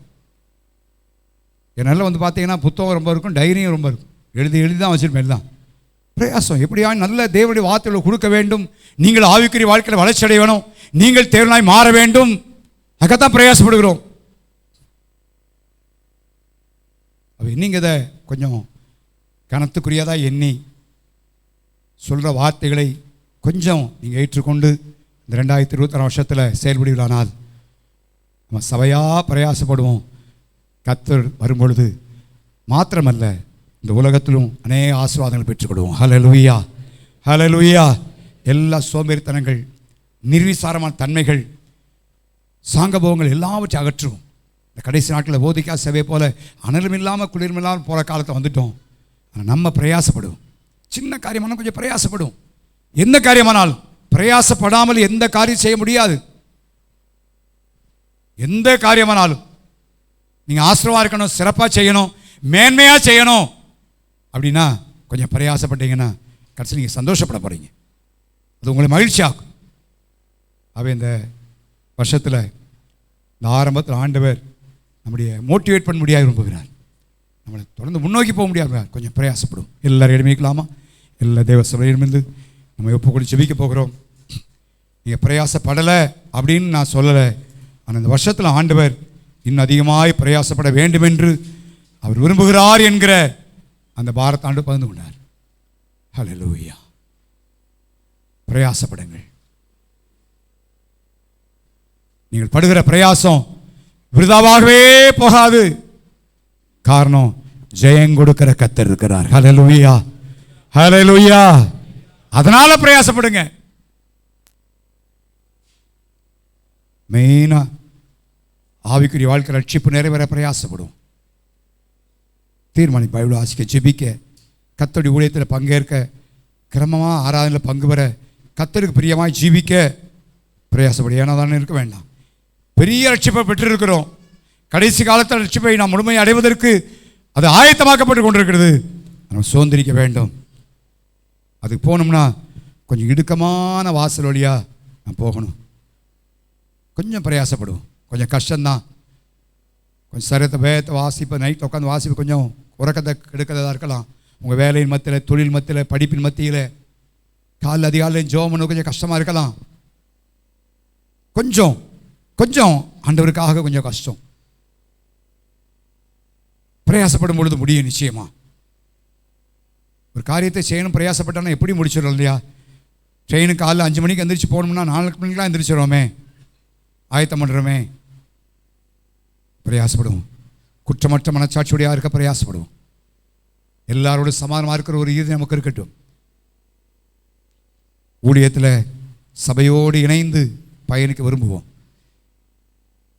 என்னால் வந்து பார்த்தீங்கன்னா புத்தகம் ரொம்ப இருக்கும், டைரியும் ரொம்ப இருக்கும். எழுதி தான் வச்சுருப்பேன். எல்லாம் பிரயாசம். எப்படியா நல்ல தேவனுடைய வார்த்தைகளை கொடுக்க வேண்டும். நீங்கள் ஆவிக்குரிய வாழ்க்கையில் வளர்ச்சி அடைய வேணும். நீங்கள் தேவனாய் மாற வேண்டும். அதுக்காகத்தான் பிரயாசப்படுகிறோம். நீங்கள் இதை கொஞ்சம் கனத்துக்குரியதாக எண்ணி சொல்கிற வார்த்தைகளை கொஞ்சம் நீங்கள் ஏற்றுக்கொண்டு இந்த 2026 வருஷத்தில் செயல்படுவீர்களானால் நம்ம சபையாக பிரயாசப்படுவோம். கர்த்தர் வரும்பொழுது மாத்திரமல்ல, இந்த உலகத்திலும் அநேக ஆசீர்வாதங்கள் பெற்றுக்கொள்வோம். ஹல்லேலூயா, ஹல்லேலூயா. எல்லா சோம்பேறித்தனங்கள், நிர்விசாரமான தன்மைகள், சாங்கபோகங்கள் எல்லாவற்றையும் அகற்றுவோம். இந்த கடைசி நாட்களில் போதிக்கா சபை போல அனலும் இல்லாமல் குளிரும் இல்லாமல் போகிற காலத்தை வந்துட்டோம். ஆனால் நம்ம பிரயாசப்படுவோம். சின்ன காரியமானாலும் கொஞ்சம் பிரயாசப்படுவோம். எந்த காரியமானாலும் பிரயாசப்படாமல் எந்த காரியம் செய்ய முடியாது. எந்த காரியமானாலும் நீங்கள் ஆசீர்வாதமாக இருக்கணும், சிறப்பாக செய்யணும், மேன்மையாக செய்யணும் அப்படின்னா கொஞ்சம் பிரயாசப்பட்டீங்கன்னா கடைசி நீங்கள் சந்தோஷப்பட போகிறீங்க. அது உங்களை மகிழ்ச்சியாகும். அவை இந்த வருஷத்தில் இந்த ஆரம்பத்தில் ஆண்டவர் நம்முடைய மோட்டிவேட் பண்ண முடியாது விரும்புகிறார். நம்மளை தொடர்ந்து முன்னோக்கி போக முடியாது. கொஞ்சம் பிரயாசப்படும். எல்லாரும் இடமைக்கலாமா? எல்லா தேவ சபையிலிருந்து நம்ம எப்போ கூட ஜெபிக்க போகிறோம். நீங்கள் பிரயாசப்படலை அப்படின்னு நான் சொல்லலை. ஆனால் இந்த வருஷத்தில் ஆண்டவர் இன்னும் அதிகமாய் பிரயாசப்பட வேண்டும் என்று அவர் விரும்புகிறார் என்கிற அந்த பாரத்தாண்டு பகிர்ந்து கொண்டார். ஹல்லேலூயா. பிரயாசப்படுங்கள். நீங்கள் படுகிற பிரயாசம் விருதாவாகவே போகாது. காரணம் ஜெயம் கொடுக்கிற கர்த்தர் இருக்கிறார். ஹல்லேலூயா, ஹல்லேலூயா. அதனால பிரயாசப்படுங்க. மெயினா ஆவிக்குரிய வாழ்க்கை ரட்சிப்பு நிறைவேற பிரயாசப்படும். தீர்மானி பைபிள் வாசிக்க, ஜெபிக்க, கர்த்தருடைய ஊழியத்தில் பங்கேற்க, கிரமமாக ஆராதனையில் பங்கு பெற, கர்த்தருக்கு பிரியமாய் ஜீவிக்க பிரயாசப்படும். ஏன்னா தானே இருக்க வேண்டாம். பெரிய ரட்சிப்பை பெற்றிருக்கிறோம். கடைசி காலத்தில் ரட்சிப்பை நாம் முழுமையை அடைவதற்கு அது ஆயத்தமாக்கப்பட்டு கொண்டிருக்கிறது. நம்ம சுதந்திரிக்க வேண்டும். அதுக்கு போகணும்னா கொஞ்சம் இடுக்கமான வாசல் வழியாக நான் போகணும். கொஞ்சம் பிரயாசப்படுவோம். கொஞ்சம் கஷ்டம்தான். கொஞ்சம் சரத்தை வேகத்தை வாசிப்பை நைட்டில் உட்காந்து வாசிப்பு கொஞ்சம் உறக்கத்தை கெடுக்கிறதா இருக்கலாம். உங்கள் வேலையின் மத்தியில், தொழில் மத்தியில், படிப்பின் மத்தியில் காலைல அதிகாலையும் ஜெபம் பண்ண கொஞ்சம் கஷ்டமாக இருக்கலாம். கொஞ்சம் கொஞ்சம் ஆண்டவருக்காக கொஞ்சம் கஷ்டம். பிரயாசப்படும் பொழுது முடியும் நிச்சயமா. ஒரு காரியத்தை செய்யணும் பிரயாசப்பட்டானா எப்படி முடிச்சிடறோம் இல்லையா? ட்ரெயினுக்கு காலைல 5 மணிக்கு எந்திரிச்சு போகணும்னா 4 மணிக்கெலாம் எந்திரிச்சிடுறோமே, ஆயத்தம் பண்ணுறோமே. பிரயாசப்படுவோம். குற்றமற்ற மனச்சாட்சியுடையா இருக்க பிரயாசப்படுவோம். எல்லாரோட சமாதானமாக இருக்கிற ஒரு இது நமக்கு இருக்கட்டும். ஊழியத்தில் சபையோடு இணைந்து பயணிக்க விரும்புவோம்.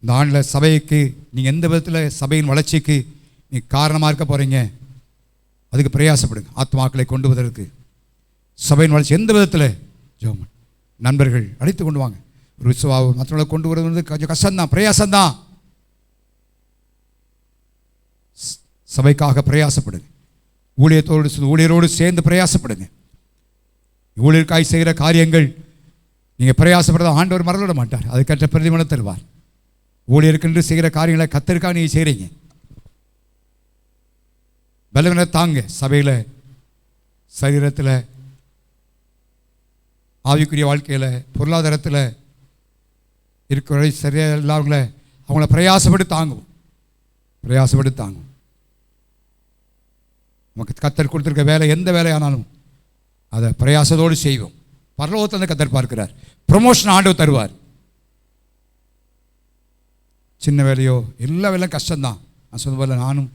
இந்த ஆண்டில் சபைக்கு நீங்கள் எந்த விதத்தில் சபையின் வளர்ச்சிக்கு நீங்கள் காரணமாக இருக்க போகிறீங்க, அதுக்கு பிரயாசப்படுங்க. ஆத்மாக்களை கொண்டு வருவதற்கு சபையின் வளர்ச்சி எந்த விதத்தில் ஜெபம். நண்பர்கள் அழைத்து கொண்டு வாங்க. ஒரு விசுவாவை மற்றவங்களை கொண்டு வருவது கொஞ்சம் கஷ்டம்தான், பிரயாசம்தான். சபைக்காக பிரயாசப்படுங்க. ஊழியரோடு சேர்ந்து பிரயாசப்படுங்க. ஊழியர்காய் செய்கிற காரியங்கள் நீங்கள் பிரயாசப்படுறத ஆண்டவர் மறந்துவிட மாட்டார். அதுக்கேற்ற பிரதிபலன் தருவார். ஊழியருக்கென்று செய்கிற காரியங்களை கத்தருக்காக நீங்கள் செய்கிறீங்க. பலவீனத்தை தாங்க. சபையில், சரீரத்தில், ஆவிக்குரிய வாழ்க்கையில், பொருளாதாரத்தில் இருக்கிற சரியாக இல்லாமங்கள அவங்கள பிரயாசப்பட்டு தாங்குவோம். பிரயாசப்பட்டு தாங்குவோம். நமக்கு கத்தர் கொடுத்துருக்க வேலை எந்த வேலையானாலும் அதை பிரயாசத்தோடு செய்வோம். பரலோகத்தை அந்த கத்தர் பார்க்கிறார். ப்ரொமோஷன் ஆண்டவர் தருவார். சின்ன வேலையோ எல்லா வேலையும் கஷ்டம்தான். நான் சொன்ன போல நானும்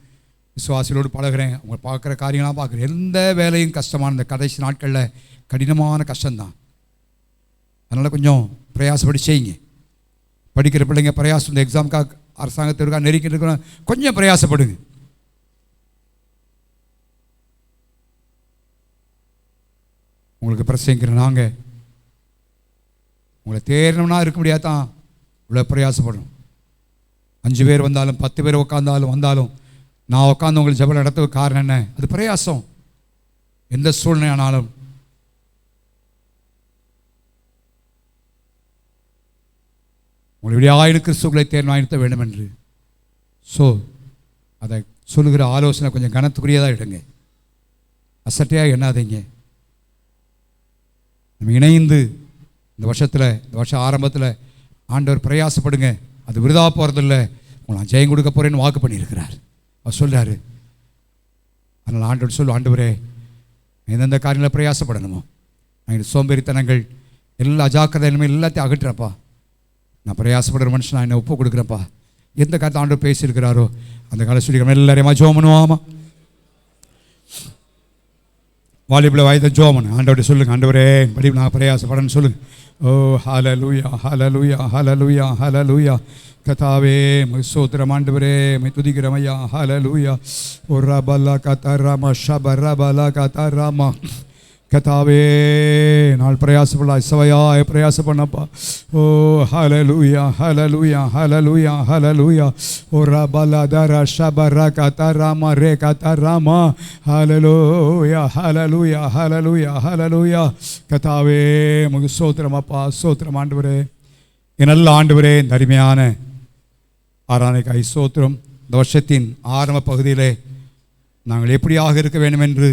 விசுவாசிகளோடு பழகிறேன். அவங்க பார்க்குற காரியங்களாம் பார்க்குறேன். எந்த வேலையும் கஷ்டமான இந்த கடைசி நாட்களில் கடினமான கஷ்டம்தான். அதனால் கொஞ்சம் பிரயாசப்படி செய்யுங்க. படிக்கிற பிள்ளைங்க பிரயாசம், இந்த எக்ஸாமுக்காக அரசாங்கத்திற்காக நெருக்கிட்டு இருக்கணும், கொஞ்சம் பிரயாசப்படுங்க. உங்களுக்கு பிரசங்கிற நாங்கள் உங்களை தேரணும்னா இருக்க முடியாதான் இவ்வளோ பிரயாசப்படணும். 5 பேர் வந்தாலும் 10 பேர் வந்தாலும் நான் உட்காந்து உங்களுக்கு ஜெபம் நடத்துவதுக்கு காரணம் என்ன? அது பிரயாசம். எந்த சூழ்நிலை ஆனாலும் உங்களுடைய ஆயுள் கிறிஸ்துவை தேர்ந்தெடுக்க வேண்டும் என்று அதை சொல்லுகிற ஆலோசனை கொஞ்சம் கனத்துக்குரியதாக எடுங்க. அசட்டையாக எண்ணாதீங்க. நம்ம இணைந்து இந்த வருஷ ஆரம்பத்தில் ஆண்டவர் பிரயாசப்படுங்க. அது விருதா போகிறதில்லை. உங்களை ஜெயம் கொடுக்க போகிறேன்னு வாக்கு பண்ணியிருக்கிறார். அவர் சொல்கிறார். அதனால் ஆண்டவர் ஆண்டவரே எந்தெந்த காரியங்களில் பிரயாசப்படணுமோ, நான் சோம்பேறித்தனங்கள் எல்லா அஜாக்கிரதையிலுமே எல்லாத்தையும் அகற்றுறப்பா. நான் பிரயாசப்படுற மனுஷன் நான் என்னை ஒப்பு கொடுக்குறேன்ப்பா. எந்த காலத்தை ஆண்டவர் பேசியிருக்கிறாரோ அந்த காலை சொல்லிக்கிறோம். எல்லாரையுமா ஜெபம் பண்ணுவாமா? வாலிபில் வாய்ந்த ஜோமன் ஆண்டவர்கிட்ட சொல்லுங்கள். ஆண்டவரே படி நான் பிரயாசப்படன்னு சொல்லுங்கள். ஓ ஹல்லேலூயா, ஹல்லேலூயா, ஹல்லேலூயா, ஹல்லேலூயா. கதாவே ஸ்தோத்திரம் ஆண்டவரே, துதிக்கிறோம் ஐயா. ஹல்லேலூயா. ஓ ரபலா கதராமா ஷபரபலா கதராமா. கதாவே நாள் பிரயாசப்படலாம், சவையாய் பிரயாசம் பண்ணப்பா. ஓ ஹல்லேலூயா, ஹல்லேலூயா, ஹல்லேலூயா, ஹல்லேலூயா. ஓ ரபலா தரா ஷபரா கதராமா ரே கதராமா. ஹல்லேலூயா, ஹல்லேலூயா, ஹல்லேலூயா, ஹல்லேலூயா. கதாவே உமக்கு ஸ்தோத்திரம் அப்பா, ஸ்தோத்திரம் ஆண்டவரே. என் நல்ல ஆண்டவரே, இந்த அருமையான ஆராதனைக்காய் ஸ்தோத்திரம். இந்த வருஷத்தின் ஆரம்ப பகுதியிலே நாங்கள் எப்படியாக இருக்க வேண்டும் என்று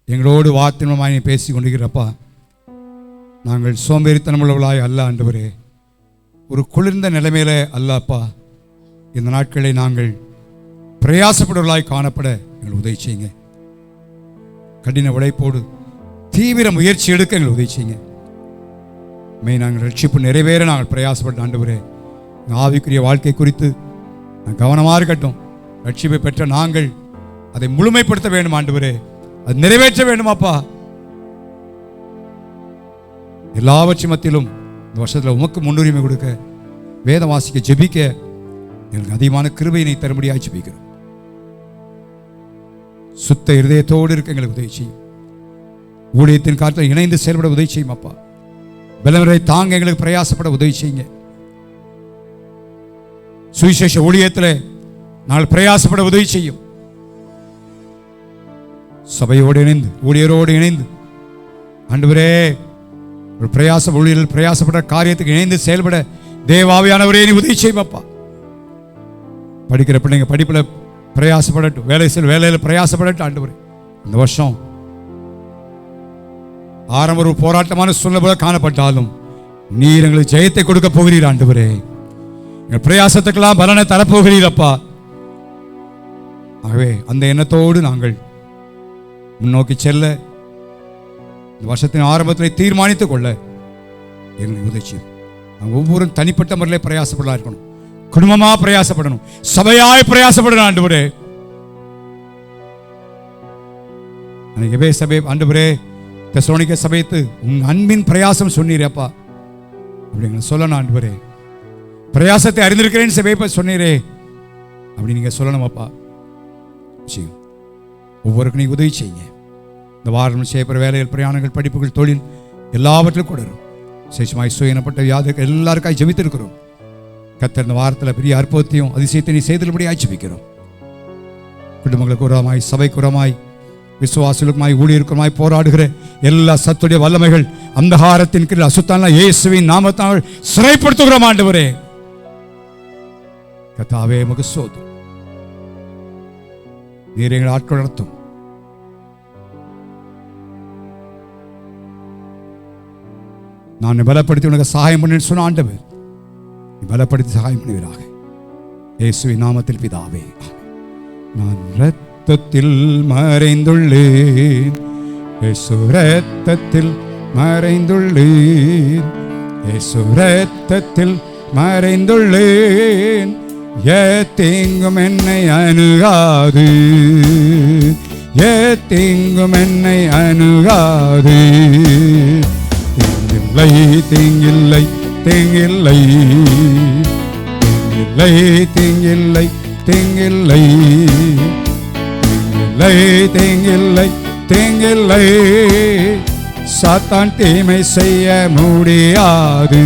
எங்களோடு வார்த்தைமாய் பேசி கொண்டிருக்கிறப்பா. நாங்கள் சோம்பேறித்தனமுள்ளவர்களாய் அல்ல ஆண்டவரே, ஒரு குளிர்ந்த நிலைமையில அல்ல அப்பா. இந்த நாட்களை நாங்கள் பிரயாசப்படுவர்களாய் காணப்பட எங்கள் உதவி செய்யுங்க. கடின உழைப்போடு தீவிர முயற்சி எடுக்க எங்கள் உதவி செய்யுங்க. நாங்கள் ரட்சிப்பு நிறைவேற நாங்கள் பிரயாசப்பட்ட ஆண்டவரே, ஆவிக்குரிய வாழ்க்கை குறித்து கவனமாக இருக்கட்டும். ரட்சிப்பை பெற்ற நாங்கள் அதை முழுமைப்படுத்த வேண்டும் ஆண்டவரே, அது நிறைவேற்ற வேண்டுமாப்பா. எல்லாவற்றை மத்தியிலும் இந்த வருஷத்தில் உமக்கு முன்னுரிமை கொடுக்க, வேதம் வாசிக்க, ஜெபிக்க எங்களுக்கு அதிகமான கிருபையினை தரும்படியாக ஜெபிக்கிறோம். சுத்த இருதயத்தோடு இருக்க எங்களுக்கு உதவி செய்யும். ஊழியத்தின் காலத்தில் இணைந்து செயல்பட உதவி செய்யும் அப்பா. பலவரை தாங்க எங்களுக்கு பிரயாசப்பட உதவி செய்யுங்க. சுவிசேஷ ஊழியத்தில் நாங்கள் பிரயாசப்பட உதவி செய்யும். சபையோடு இணைந்து, ஊழியரோடு இணைந்து ஆண்டவரே ஒரு ஊழியர்கள் பிரயாசப்பட காரியத்துக்கு இணைந்து செயல்பட தேவாவியானவரே நீ உதவி செய்யும் அப்பா. படிக்கிற பிள்ளைங்க படிப்பில் பிரயாசப்படட்டும், வேலையில் பிரயாசப்படட்டும் ஆண்டவரே. இந்த வருஷம் ஆரம்ப ஒரு போராட்டமான சூழ்நிலை போல காணப்பட்டாலும் நீர் எங்களுக்கு ஜெயத்தை கொடுக்க போகிறீர் ஆண்டவரே. எங்கள் பிரயாசத்துக்கெல்லாம் பலனை தரப்போகிறீர் அப்பா. ஆகவே அந்த எண்ணத்தோடு நாங்கள் முன்னோக்கி செல்ல இந்த வருஷத்தின் ஆரம்பத்தில் தீர்மானித்துக் கொள்ள எங்களுக்கு உதவி. நாங்கள் ஒவ்வொரு தனிப்பட்ட முறையிலே பிரயாசப்படலாம் இருக்கணும், குடும்பமாக பிரயாசப்படணும், சபையாய் பிரயாசப்படணும் ஆண்டவரே. எபே சபை ஆண்டவரே, தெசலோனிக்கே சபைத்து உன் அன்பின் பிரயாசம் சொன்னீரேப்பா அப்படிங்க சொல்லணும் ஆண்டவரே. பிரயாசத்தை அறிந்திருக்கிறேன்னு சபைப்பா சொன்னீரே அப்படி நீங்க சொல்லணும் அப்பா. ஒவ்வொருக்கும் நீ உதவி செய்யுங்க. இந்த வாரம் செய்யப்படுற வேலைகள், பிரயாணங்கள், படிப்புகள், தொழில் எல்லாவற்றிலும் கூட விசேஷமாய் சுயனப்பட்ட வியாதிகள் எல்லாருக்காய் ஜெபித்திருக்கிறோம். கர்த்தர் இந்த வாரத்தில் பெரிய அற்புதத்தையும் அதிசயத்தை நீ செய்தபடி ஆட்சிபிக்கிறோம். குடும்பங்களுக்கு உரமாய், சபைக்கு உரமாய், விசுவாசிகளுக்குமாய், ஊழியருக்குமாய் போராடுகிற எல்லா சத்துடைய வல்லமைகள் அந்தகாரத்தின் கீழ் அசுத்தான இயேசுவின் நாமத்தால் சிறைப்படுத்துகிறோம் ஆண்டவரே. கர்த்தாவே உமக்கு ஸ்தோத்திரம். நீர் எங்களை ஆட்கள் நடத்தும். நான் பலப்படுத்தி உனக்கு சகாயம் பண்ணு சொன்ன ஆண்டவர், நீ பலப்படுத்தி சகாயம் பண்ணுவீராக. இயேசுவின் நாமத்தில் பிதாவே. நான் இரத்தத்தில் மறைந்துள்ளேன், இயேசு இரத்தத்தில் மறைந்துள்ளேன், இயேசு இரத்தத்தில் மறைந்துள்ளேன். ஏத்தீங்கும் என்னை அணுகாது, ஏத்தீங்கும் என்னை அணுகாது. தீங்கில்லை தீங்கில்லை தீங்கில்லை தீங்கில்லை தீங்கில்லை தீங்கில்லை தீங்கில்லை தீங்கில்லை. சாத்தான் தீமை செய்ய முடியாது,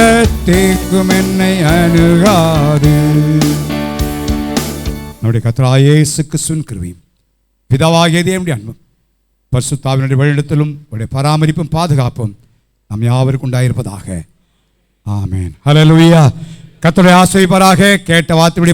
ஏத்தீங்கும் என்னை அணுகாது. நம்முடைய கர்த்தராகிய இயேசு கிறிஸ்துவின் கிருபையும் பிதாவாகிய தேவனுடைய அன்பும் பரிசுத்தாவினுடைய வழிநடத்தலும் அவருடைய பராமரிப்பும் பாதுகாப்பும் நம் யாவருக்கும் உண்டாயிருப்பதாக. ஆமென். ஹல்லேலூயா. கர்த்தருடைய ஆசீர்வாதமாக கேட்ட வார்த்தையுடைய